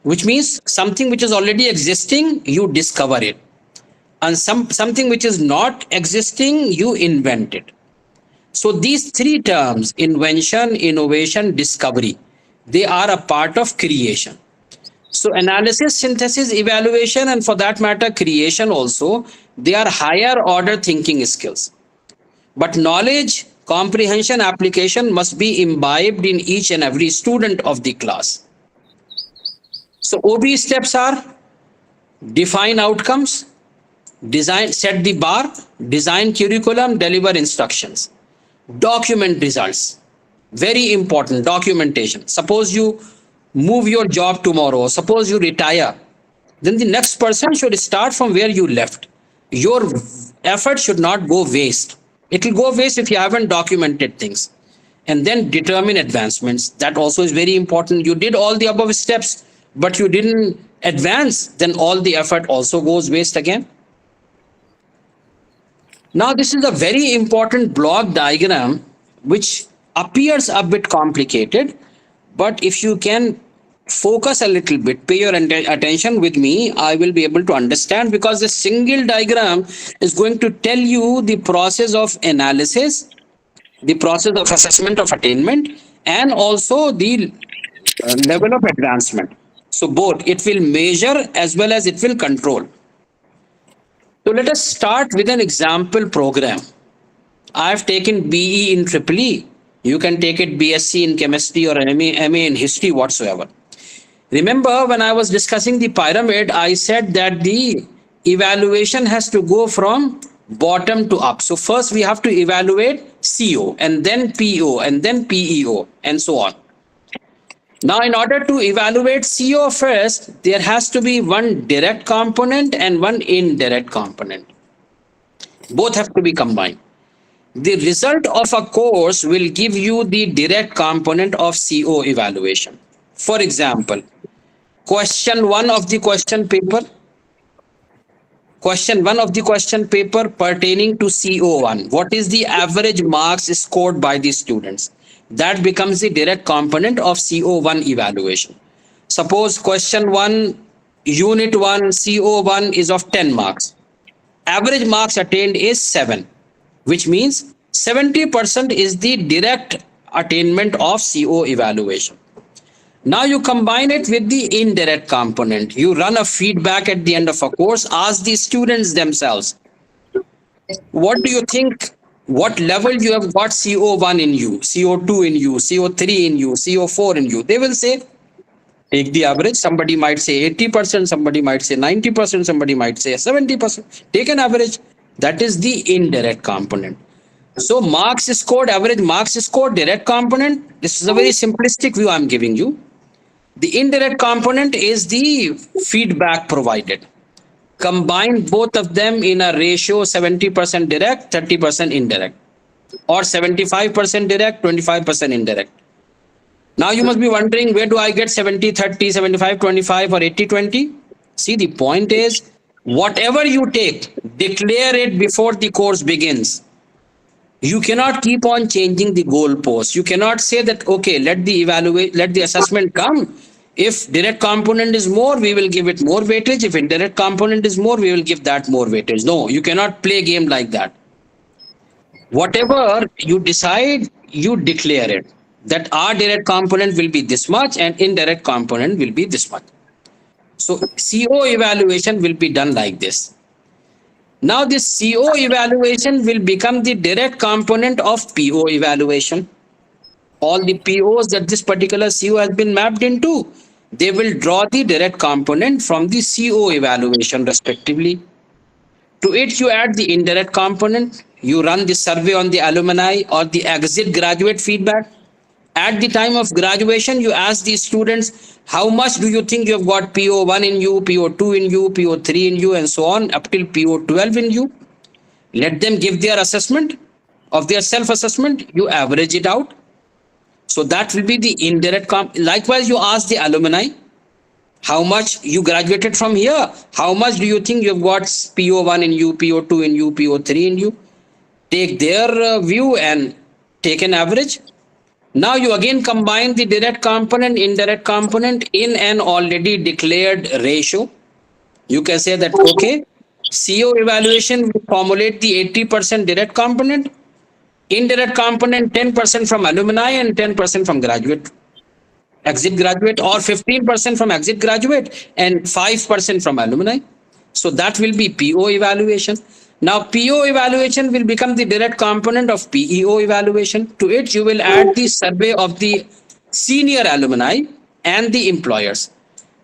Which means something which is already existing, you discover it. And something which is not existing, you invent it. So these three terms, invention, innovation, discovery, they are a part of creation. So analysis, synthesis, evaluation, and for that matter, creation also, they are higher order thinking skills. But knowledge, comprehension, application must be imbibed in each and every student of the class. So OB steps are: define outcomes, design, set the bar, design curriculum, deliver instructions, document results. Very important, documentation. Suppose you move your job tomorrow, suppose you retire, then the next person should start from where you left. Your effort should not go waste. It will go waste if you haven't documented things. And then determine advancements. That also is very important. You did all the above steps, but you didn't advance, then all the effort also goes waste again. Now this is a very important block diagram which appears a bit complicated, but if you can focus a little bit, pay your attention with me, I will be able to understand, because the single diagram is going to tell you the process of analysis, the process of assessment of attainment, and also the level of advancement. So both, it will measure as well as it will control. So let us start with an example program. I have taken BE in EEE. You can take it BSc in chemistry or MA in history whatsoever. Remember, when I was discussing the pyramid, I said that the evaluation has to go from bottom to up. So first we have to evaluate CO, and then PO, and then PEO, and so on. Now, in order to evaluate CO first, there has to be one direct component and one indirect component. Both have to be combined. The result of a course will give you the direct component of CO evaluation. For example, question 1 of the question paper. Question 1 of the question paper pertaining to CO1. What is the average marks scored by the students? That becomes the direct component of CO1 evaluation. Suppose question 1, unit 1, CO1 is of 10 marks. Average marks attained is 7, which means 70% is the direct attainment of CO evaluation. Now you combine it with the indirect component. You run a feedback at the end of a course, ask the students themselves, what do you think, what level you have got CO1 in you, CO2 in you, CO3 in you, CO4 in you. They will say, take the average. Somebody might say 80%, somebody might say 90%, somebody might say 70%. Take an average. That is the indirect component. So marks scored, average marks scored, direct component. This is a very simplistic view I'm giving you. The indirect component is the feedback provided. Combine both of them in a ratio 70% direct, 30% indirect, or 75% direct, 25% indirect. Now you must be wondering, where do I get 70-30, 75-25 or 80-20? See, the point is, whatever you take, declare it before the course begins. You cannot keep on changing the goalposts. You cannot say that, okay, let the assessment come. If direct component is more, we will give it more weightage. If indirect component is more, we will give that more weightage. No, you cannot play a game like that. Whatever you decide, you declare it. That our direct component will be this much and indirect component will be this much. So CO evaluation will be done like this. Now this CO evaluation will become the direct component of PO evaluation. All the POs that this particular CO has been mapped into, they will draw the direct component from the CO evaluation respectively. To it you add the indirect component. You run the survey on the alumni or the exit graduate feedback. At the time of graduation, you ask the students, how much do you think you have got PO1 in you, PO2 in you, PO3 in you, and so on, up till PO12 in you. Let them give their assessment of their self-assessment. You average it out. So that will be the indirect likewise, you ask the alumni, how much you graduated from here? How much do you think you have got PO1 in you, PO2 in you, PO3 in you? Take their view and take an average. Now you again combine the direct component, indirect component in an already declared ratio. You can say that, okay, CO evaluation will formulate the 80% direct component, indirect component 10% from alumni and 10% from graduate, exit graduate, or 15% from exit graduate and 5% from alumni. So that will be PO evaluation. Now PO evaluation will become the direct component of PEO evaluation. To it you will add the survey of the senior alumni and the employers.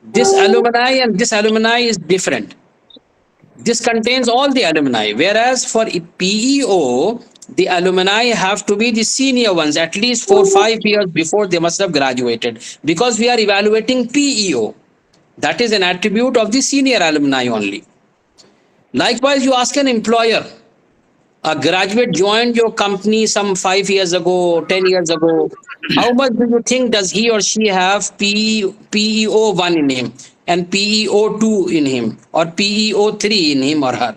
This alumni and this alumni is different. This contains all the alumni, whereas for PEO, the alumni have to be the senior ones, at least 4 or 5 years before they must have graduated, because we are evaluating PEO. That is an attribute of the senior alumni only. Likewise, you ask an employer, a graduate joined your company some 5 years ago, 10 years ago. How much do you think does he or she have PEO1 in him and PEO2 in him or PEO3 in him or her?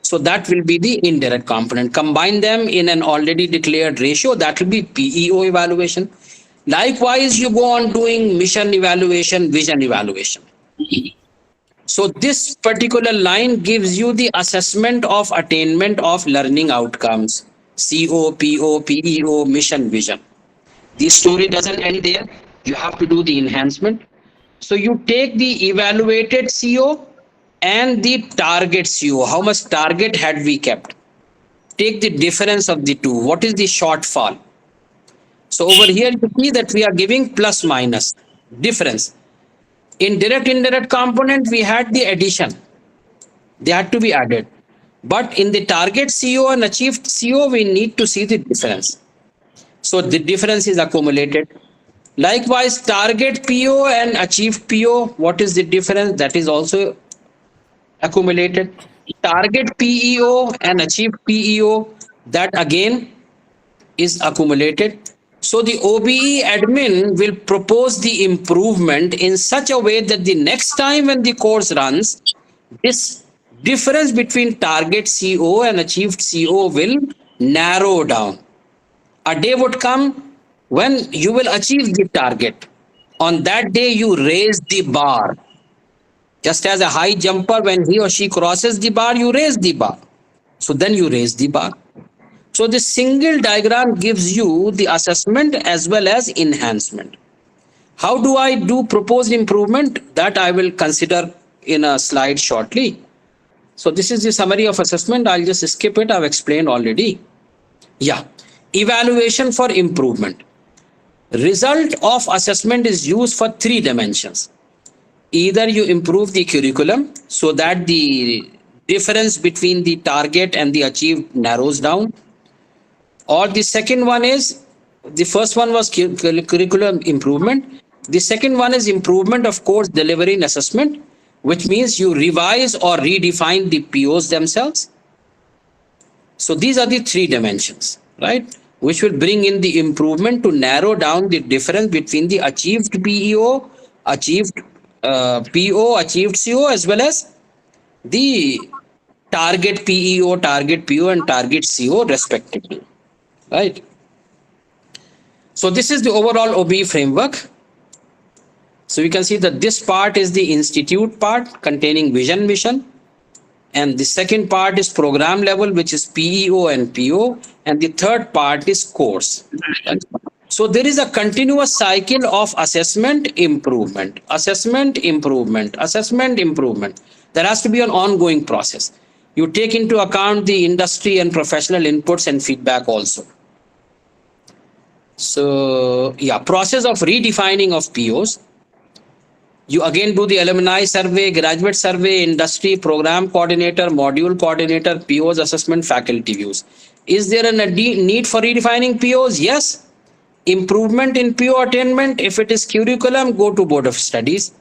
So that will be the indirect component. Combine them in an already declared ratio. That will be PEO evaluation. Likewise, you go on doing mission evaluation, vision evaluation. So this particular line gives you the assessment of attainment of learning outcomes, CO, PO, PEO, mission, vision. The story doesn't end there. You have to do the enhancement. So you take the evaluated CO and the target CO. How much target had we kept? Take the difference of the two. What is the shortfall? So over here you see that we are giving plus minus difference. In direct indirect component, we had the addition. They had to be added. But in the target CO and achieved CO, we need to see the difference. So the difference is accumulated. Likewise, target PO and achieved PO, what is the difference? That is also accumulated. Target PEO and achieved PEO, that again is accumulated. So the OBE admin will propose the improvement in such a way that the next time when the course runs, this difference between target CO and achieved CO will narrow down. A day would come when you will achieve the target. On that day, you raise the bar. Just as a high jumper, when he or she crosses the bar, you raise the bar. So then you raise the bar. So this single diagram gives you the assessment as well as enhancement. How do I do proposed improvement? That I will consider in a slide shortly. So this is the summary of assessment. I'll just skip it. I've explained already. Yeah. Evaluation for improvement. Result of assessment is used for 3 dimensions. Either you improve the curriculum so that the difference between the target and the achieved narrows down. Or the second one is, the first one was curriculum improvement. The second one is improvement of course delivery and assessment, which means you revise or redefine the POs themselves. So these are the 3 dimensions, right? Which will bring in the improvement to narrow down the difference between the achieved PEO, achieved PO, achieved CO, as well as the target PEO, target PO, and target CO respectively. Right. So this is the overall OBE framework. So you can see that this part is the institute part containing vision, mission. And the second part is program level, which is PEO and PO. And the third part is course. So there is a continuous cycle of assessment, improvement, assessment, improvement, assessment, improvement. There has to be an ongoing process. You take into account the industry and professional inputs and feedback also. So yeah, process of redefining of POs. You again do the alumni survey, graduate survey, industry, program coordinator, module coordinator, POs, assessment, faculty views. Is there a need for redefining POs? Yes. Improvement in PO attainment. If it is curriculum, go to Board of Studies.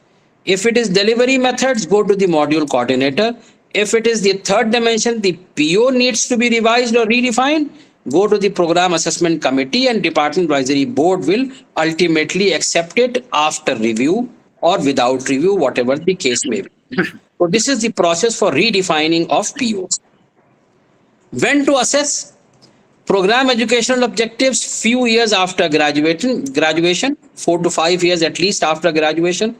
If it is delivery methods, go to the module coordinator. If it is the third dimension, the PO needs to be revised or redefined, go to the program assessment committee, and department advisory board will ultimately accept it after review or without review, whatever the case may be. So this is the process for redefining of POs. When to assess? Program educational objectives few years after graduation, 4 to 5 years at least after graduation.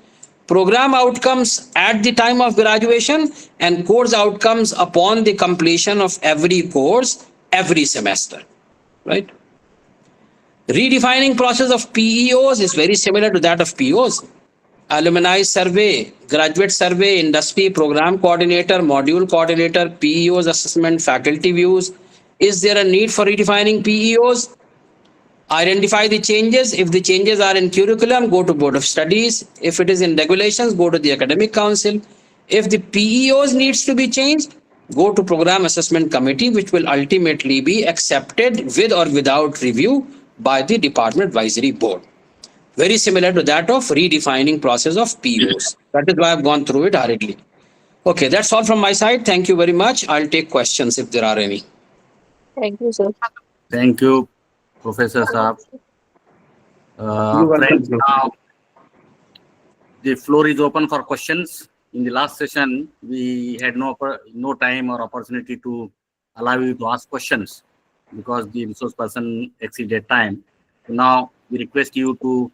Program outcomes at the time of graduation, and course outcomes upon the completion of every course every semester, right? Redefining process of PEOs is very similar to that of POs. Alumni survey, graduate survey, industry, program coordinator, module coordinator, PEOs, assessment, faculty views. Is there a need for redefining PEOs? Identify the changes. If the changes are in curriculum, go to Board of Studies. If it is in regulations, go to the Academic Council. If the PEOs needs to be changed, go to Program Assessment Committee, which will ultimately be accepted with or without review by the Department Advisory Board. Very similar to that of redefining process of PEOs. That is why I've gone through it hurriedly. Okay, that's all from my side. Thank you very much. I'll take questions if there are any. Thank you, sir. Thank you, Professor Saab. Friends, now the floor is open for questions. In the last session, we had no time or opportunity to allow you to ask questions because the resource person exceeded time. So now we request you to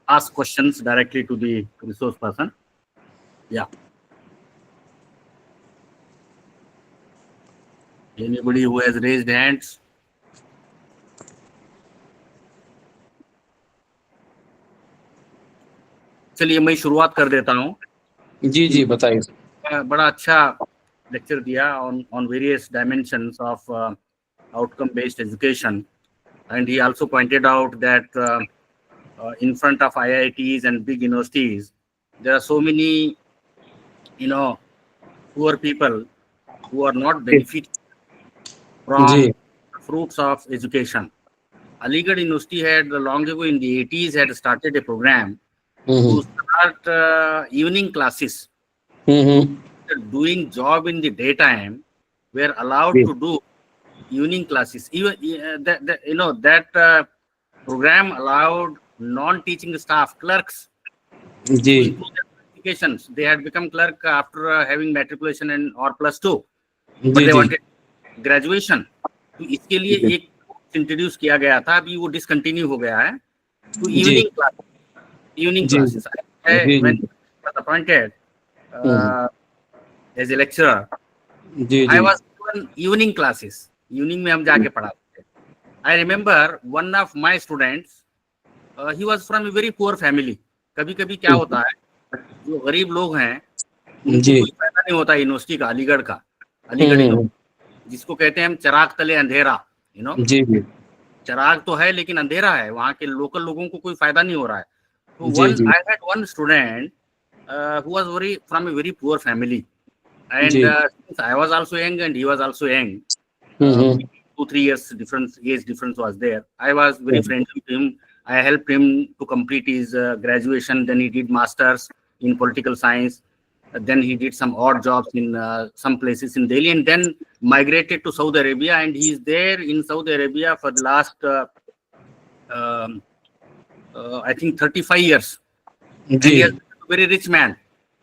ask questions directly to the resource person. Yeah. Anybody who has raised hands? चलिए मैं शुरुआत कर देता हूँ. जी जी बताइए. बड़ा अच्छा lecture दिया on various dimensions of outcome based education, and he also pointed out that in front of IITs and big universities there are so many poor people who are not benefiting from fruits of education. Aligarh University had long ago in the 80s had started a program to start evening classes. Doing job in the daytime were allowed to do evening classes. Even that program allowed non-teaching staff, clerks, to ji improve their qualifications. They had become clerk after having matriculation and or +2, but ji they ji wanted graduation. तो इसके लिए एक introduce किया गया था, अभी वो discontinue हो गया है. तो जी इवनिंग classes. जी When I was appointed as a lecturer, जी I जी was given evening classes. Evening में हम जाके पढ़ाते थे. I remember one of my students, he was from a very poor family. कभी कभी क्या होता है, जो गरीब लोग हैं उनको जी कोई फायदा नहीं होता यूनिवर्सिटी का, अलीगढ़ का, अलीगढ़ी लोग, जिसको कहते हैं हम चराग तले अंधेरा, जी जी चराग तो है लेकिन अंधेरा है, वहाँ के लोकल लोगों को कोई फायदा नहीं हो रहा है. तो जी जी I had one student who was from a very poor family, and ji since I was also young and he was also young, hmm 2-3 years age difference was there. I was very friendly with him. I helped him to complete his graduation. Then he did masters in political science. Then he did some odd jobs in some places in Delhi, and then migrated to Saudi Arabia. And he is there in Saudi Arabia for the last, I think, 35 years. And he ji is a very rich man.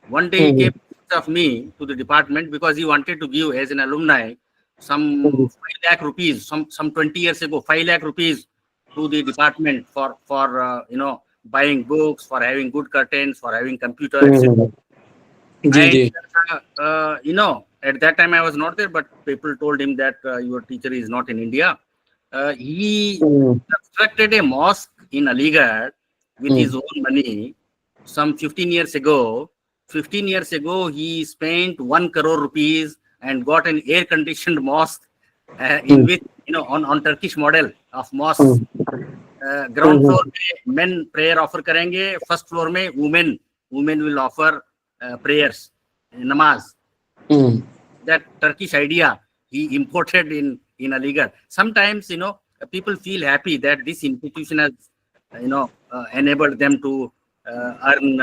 One day he came of me to the department because he wanted to give as an alumni some 5 lakh rupees, some 20 years ago, 5 lakh rupees to the department for buying books, for having good curtains, for having computer, etc. Ji ji And, at that time I was not there, but people told him that your teacher is not in India. He constructed a mosque in Aligarh with his own money some 15 years ago. 15 years ago, he spent 1 crore rupees and got an air-conditioned mosque in which, on Turkish model of mosque. Ground floor में men prayer offer करेंगे, first floor में women will offer prayers, namaz. That Turkish idea he imported in Aligarh. Sometimes, people feel happy that this institution has, enabled them to earn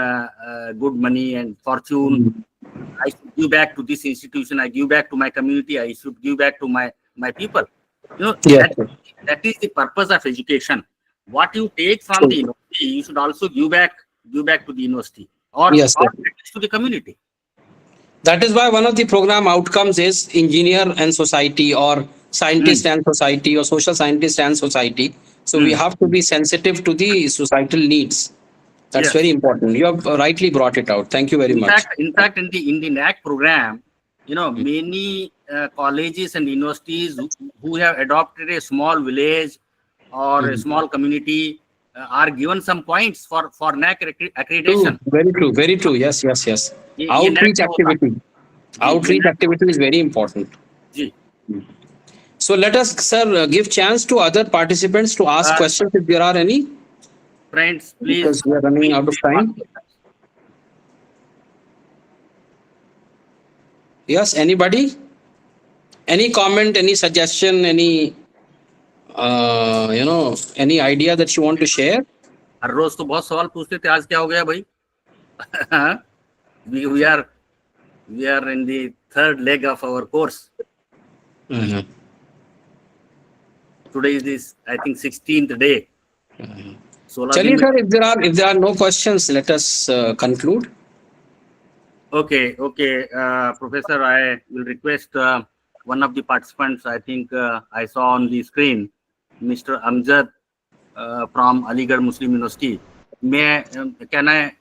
good money and fortune. I should give back to this institution. I give back to my community. I should give back to my people. Yes. That is the purpose of education. What you take from the university, you should also give back to the university or, Yes, or to the community. That is why one of the program outcomes is engineer and society, or scientist and society, or social scientist and society. So we have to be sensitive to the societal needs. That's Yes. very important. You have rightly brought it out. Thank you very much. In fact, in the NAC program, many colleges and universities who have adopted a small village or a small community are given some points for NAC accreditation. True. Very true. Yes. ये Outreach NAC होता है. activity. Outreach activity is very important. Ji. So let us, sir, give chance to other participants to ask questions if there are any. Friends, please. Because we are running out of time. Yes, anybody? Any comment, any suggestion, any any idea that you want to share? हर रोज तो बहुत सवाल पूछते थे, आज क्या हो गया भाई? we are in the third leg of our course. Today is this, I think, 16th day. Chaliye, sir, if there are no questions, let us conclude. Okay. Professor, I will request one of the participants, I think I saw on the screen, Mr. Amjad from Aligarh Muslim University. Mr.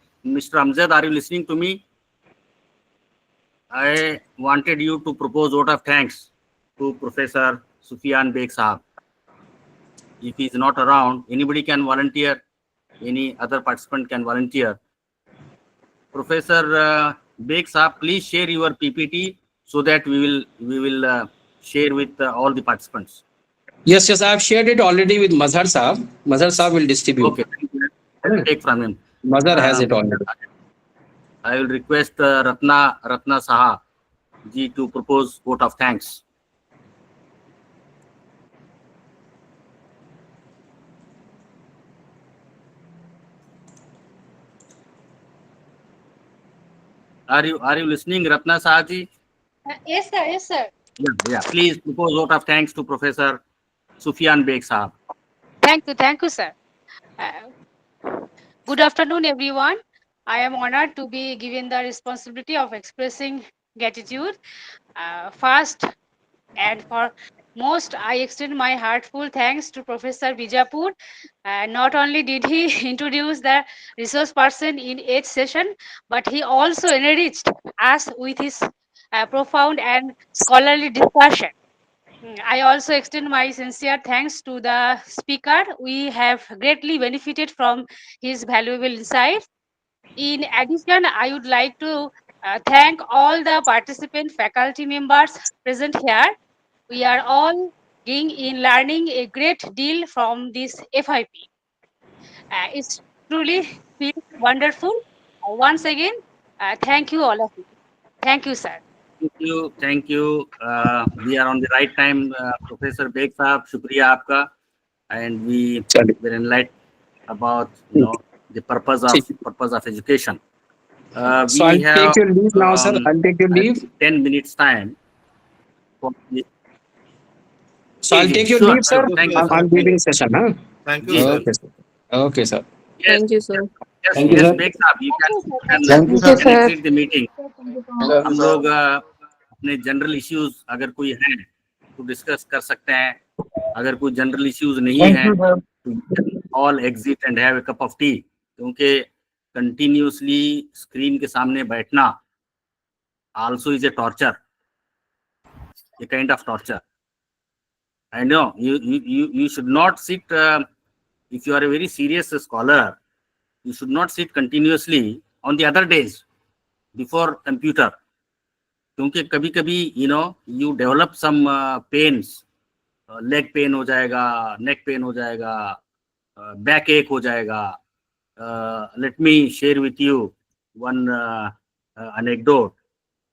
Amjad, are you listening to me? I wanted you to propose vote of thanks to Professor Sufyan Beg Sahab. If he is not around, anybody can volunteer. Any other participant can volunteer. Professor Beg Sahab, please share your PPT so that we will share with all the participants. Yes, I have shared it already with Mazhar Sahab. Mazhar Sahab will distribute. Okay, I will take from him. Mazhar has it already. I will request Ratna Saha ji to propose vote of thanks. Are you listening, Ratna Saha ji? Yes, sir. Yeah. Please propose vote of thanks to Professor Sufyan Beg Sahab. Thank you, sir. Good afternoon, everyone. I am honored to be given the responsibility of expressing gratitude. First and foremost, I extend my heartfelt thanks to Professor Bijapur. Not only did he introduce the resource person in each session, but he also enriched us with his profound and scholarly discussion. I also extend my sincere thanks to the speaker. We have greatly benefited from his valuable insights. In addition, I would like to thank all the participant faculty members present here. We are all in learning a great deal from this FIP. It's truly feels wonderful. Once again, thank you all of you. Thank you, sir. Thank you, thank you. We are on the right time, Professor Beg Saab. Shukriya aapka, and we चलिए, were enlightened about the purpose of education. So We I'll have take your leave now, sir. I'll take your I leave. think 10 minutes time. For the, So I'll take your sure, leave, sir. sure. Thank you, I'm sir. leaving session, huh? Thank Ji, Okay, sir. Okay, sir. Yes, Thank you, sir. yes, Thank you, yes, sir. Beg Saab, you Thank you, sir. can Thank you, Thank you, sir. sir. exit the meeting. हम लोग अपने general issues अगर कोई है तो discuss कर सकते हैं. अगर कोई जनरल इश्यूज नहीं Thank है you, sir. तो all exit and have a cup of T, क्योंकि कंटिन्यूसली स्क्रीन के सामने बैठना also is a torture, a kind of torture. I know you should not sit, if you are a very serious scholar, you should not sit continuously on the other days before computer, क्योंकि कभी कभी you develop some pains, leg pain हो जाएगा, neck pain हो जाएगा, back ache हो जाएगा. Let me share with you one anecdote.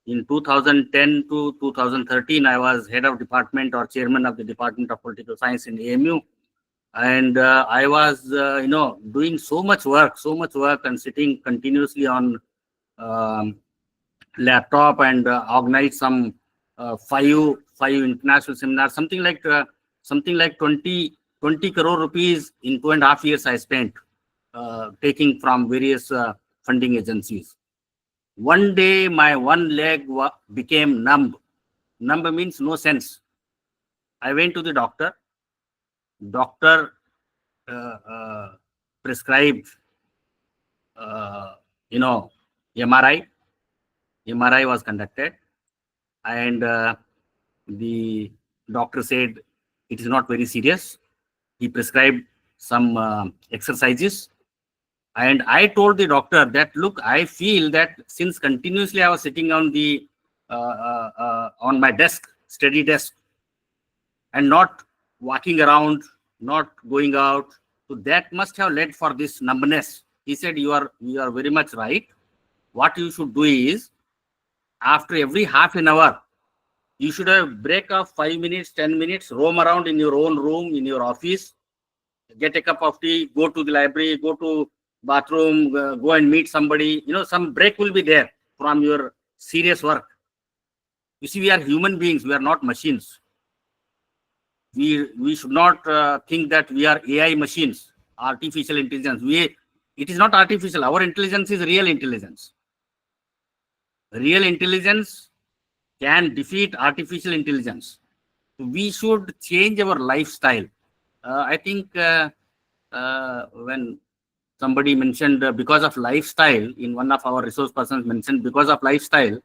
In 2010 to 2013, I was head of department or chairman of the Department of Political Science in AMU. And I was, doing so much work and sitting continuously on laptop and organize some five international seminars, something like 20 crore rupees in 2.5 years I spent taking from various funding agencies. One day my one leg became numb. Numb means no sense. I went to the doctor. Doctor prescribed MRI. MRI was conducted, and the doctor said it is not very serious. He prescribed some exercises. And I told the doctor that, look, I feel that since continuously I was sitting on the on my desk, steady desk, and not walking around, not going out, so that must have led for this numbness. He said, you are very much right. What you should do is, after every half an hour, you should have a break of 5 minutes, 10 minutes, roam around in your own room, in your office, get a cup of tea, go to the library, go to bathroom, go and meet somebody. Some break will be there from your serious work. You see, we are human beings, we are not machines. We should not think that we are AI machines, artificial intelligence. It is not artificial. Our intelligence is real intelligence. Real intelligence can defeat artificial intelligence. We should change our lifestyle. I think when somebody mentioned because of lifestyle, in one of our resource persons mentioned because of lifestyle,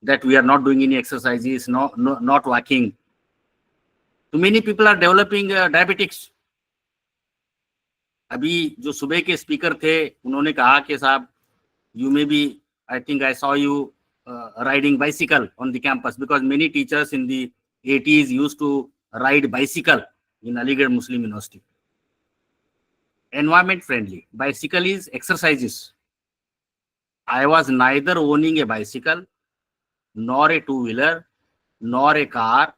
that we are not doing any exercises, not walking. Too many people are developing diabetics. अभी जो सुबह के speaker थे उन्होंने कहा कि साहब, you may be, I think I saw you riding bicycle on the campus, because many teachers in the 80s used to ride bicycle in Aligarh Muslim University. Environment friendly. Bicycle is exercises. I was neither owning a bicycle, nor a two-wheeler, nor a car.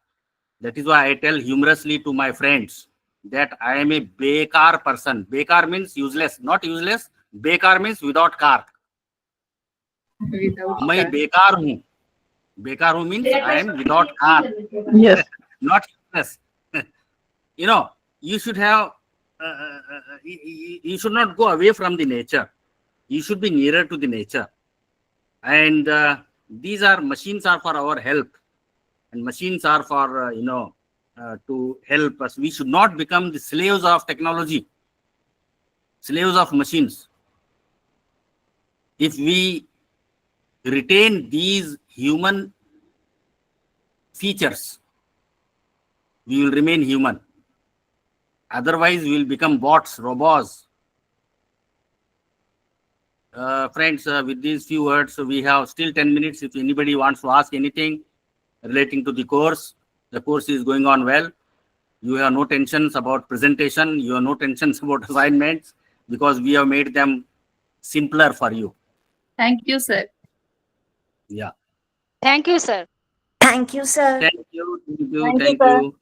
That is why I tell humorously to my friends that I am a bekar person. Bekar means useless, not useless. Bekar means without car. मैं बेकार हूँ. बेकार हूँ means I am without car. Yes. Not useless. You should have you should not go away from the nature. You should be nearer to the nature. And these are machines are for our help, and machines are for to help us. We should not become the slaves of technology, slaves of machines. If we retain these human features, we will remain human. Otherwise, we will become bots, robots. Friends, with these few words, we have still 10 minutes. If anybody wants to ask anything relating to the course is going on well. You have no tensions about presentation. You have no tensions about assignments, because we have made them simpler for you. Thank you, sir. Yeah. Thank you, sir. Thank you, sir. Thank you. Thank you, Thank sir. you.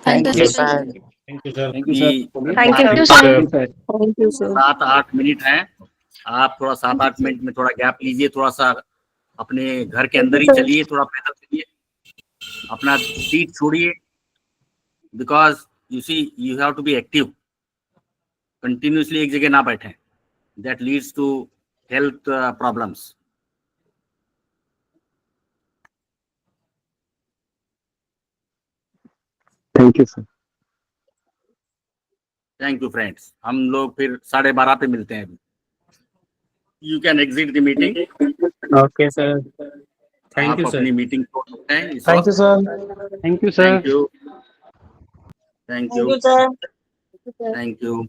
Thank you, sir. Thank you, sir. Thank you, sir. Thank you, sir. 7-8 minute हैं, आप थोड़ा 7-8 minute में थोड़ा gap लीजिए, थोड़ा सा अपने घर के अंदर ही चलिए, थोड़ा पैदल चलिए, अपना सीट छोड़िए, because you see you have to be active. Continuously एक जगह ना बैठें, that leads to health problems. Thank you sir. Thank you friends. हम लोग फिर 12:30 पे मिलते हैं. You can exit the meeting. Okay sir. Thank you आप सर. अपनी मीटिंग छोड़ सकते हैं. Thank you sir. Thank you sir. Thank you. Thank you. sir. Thank you.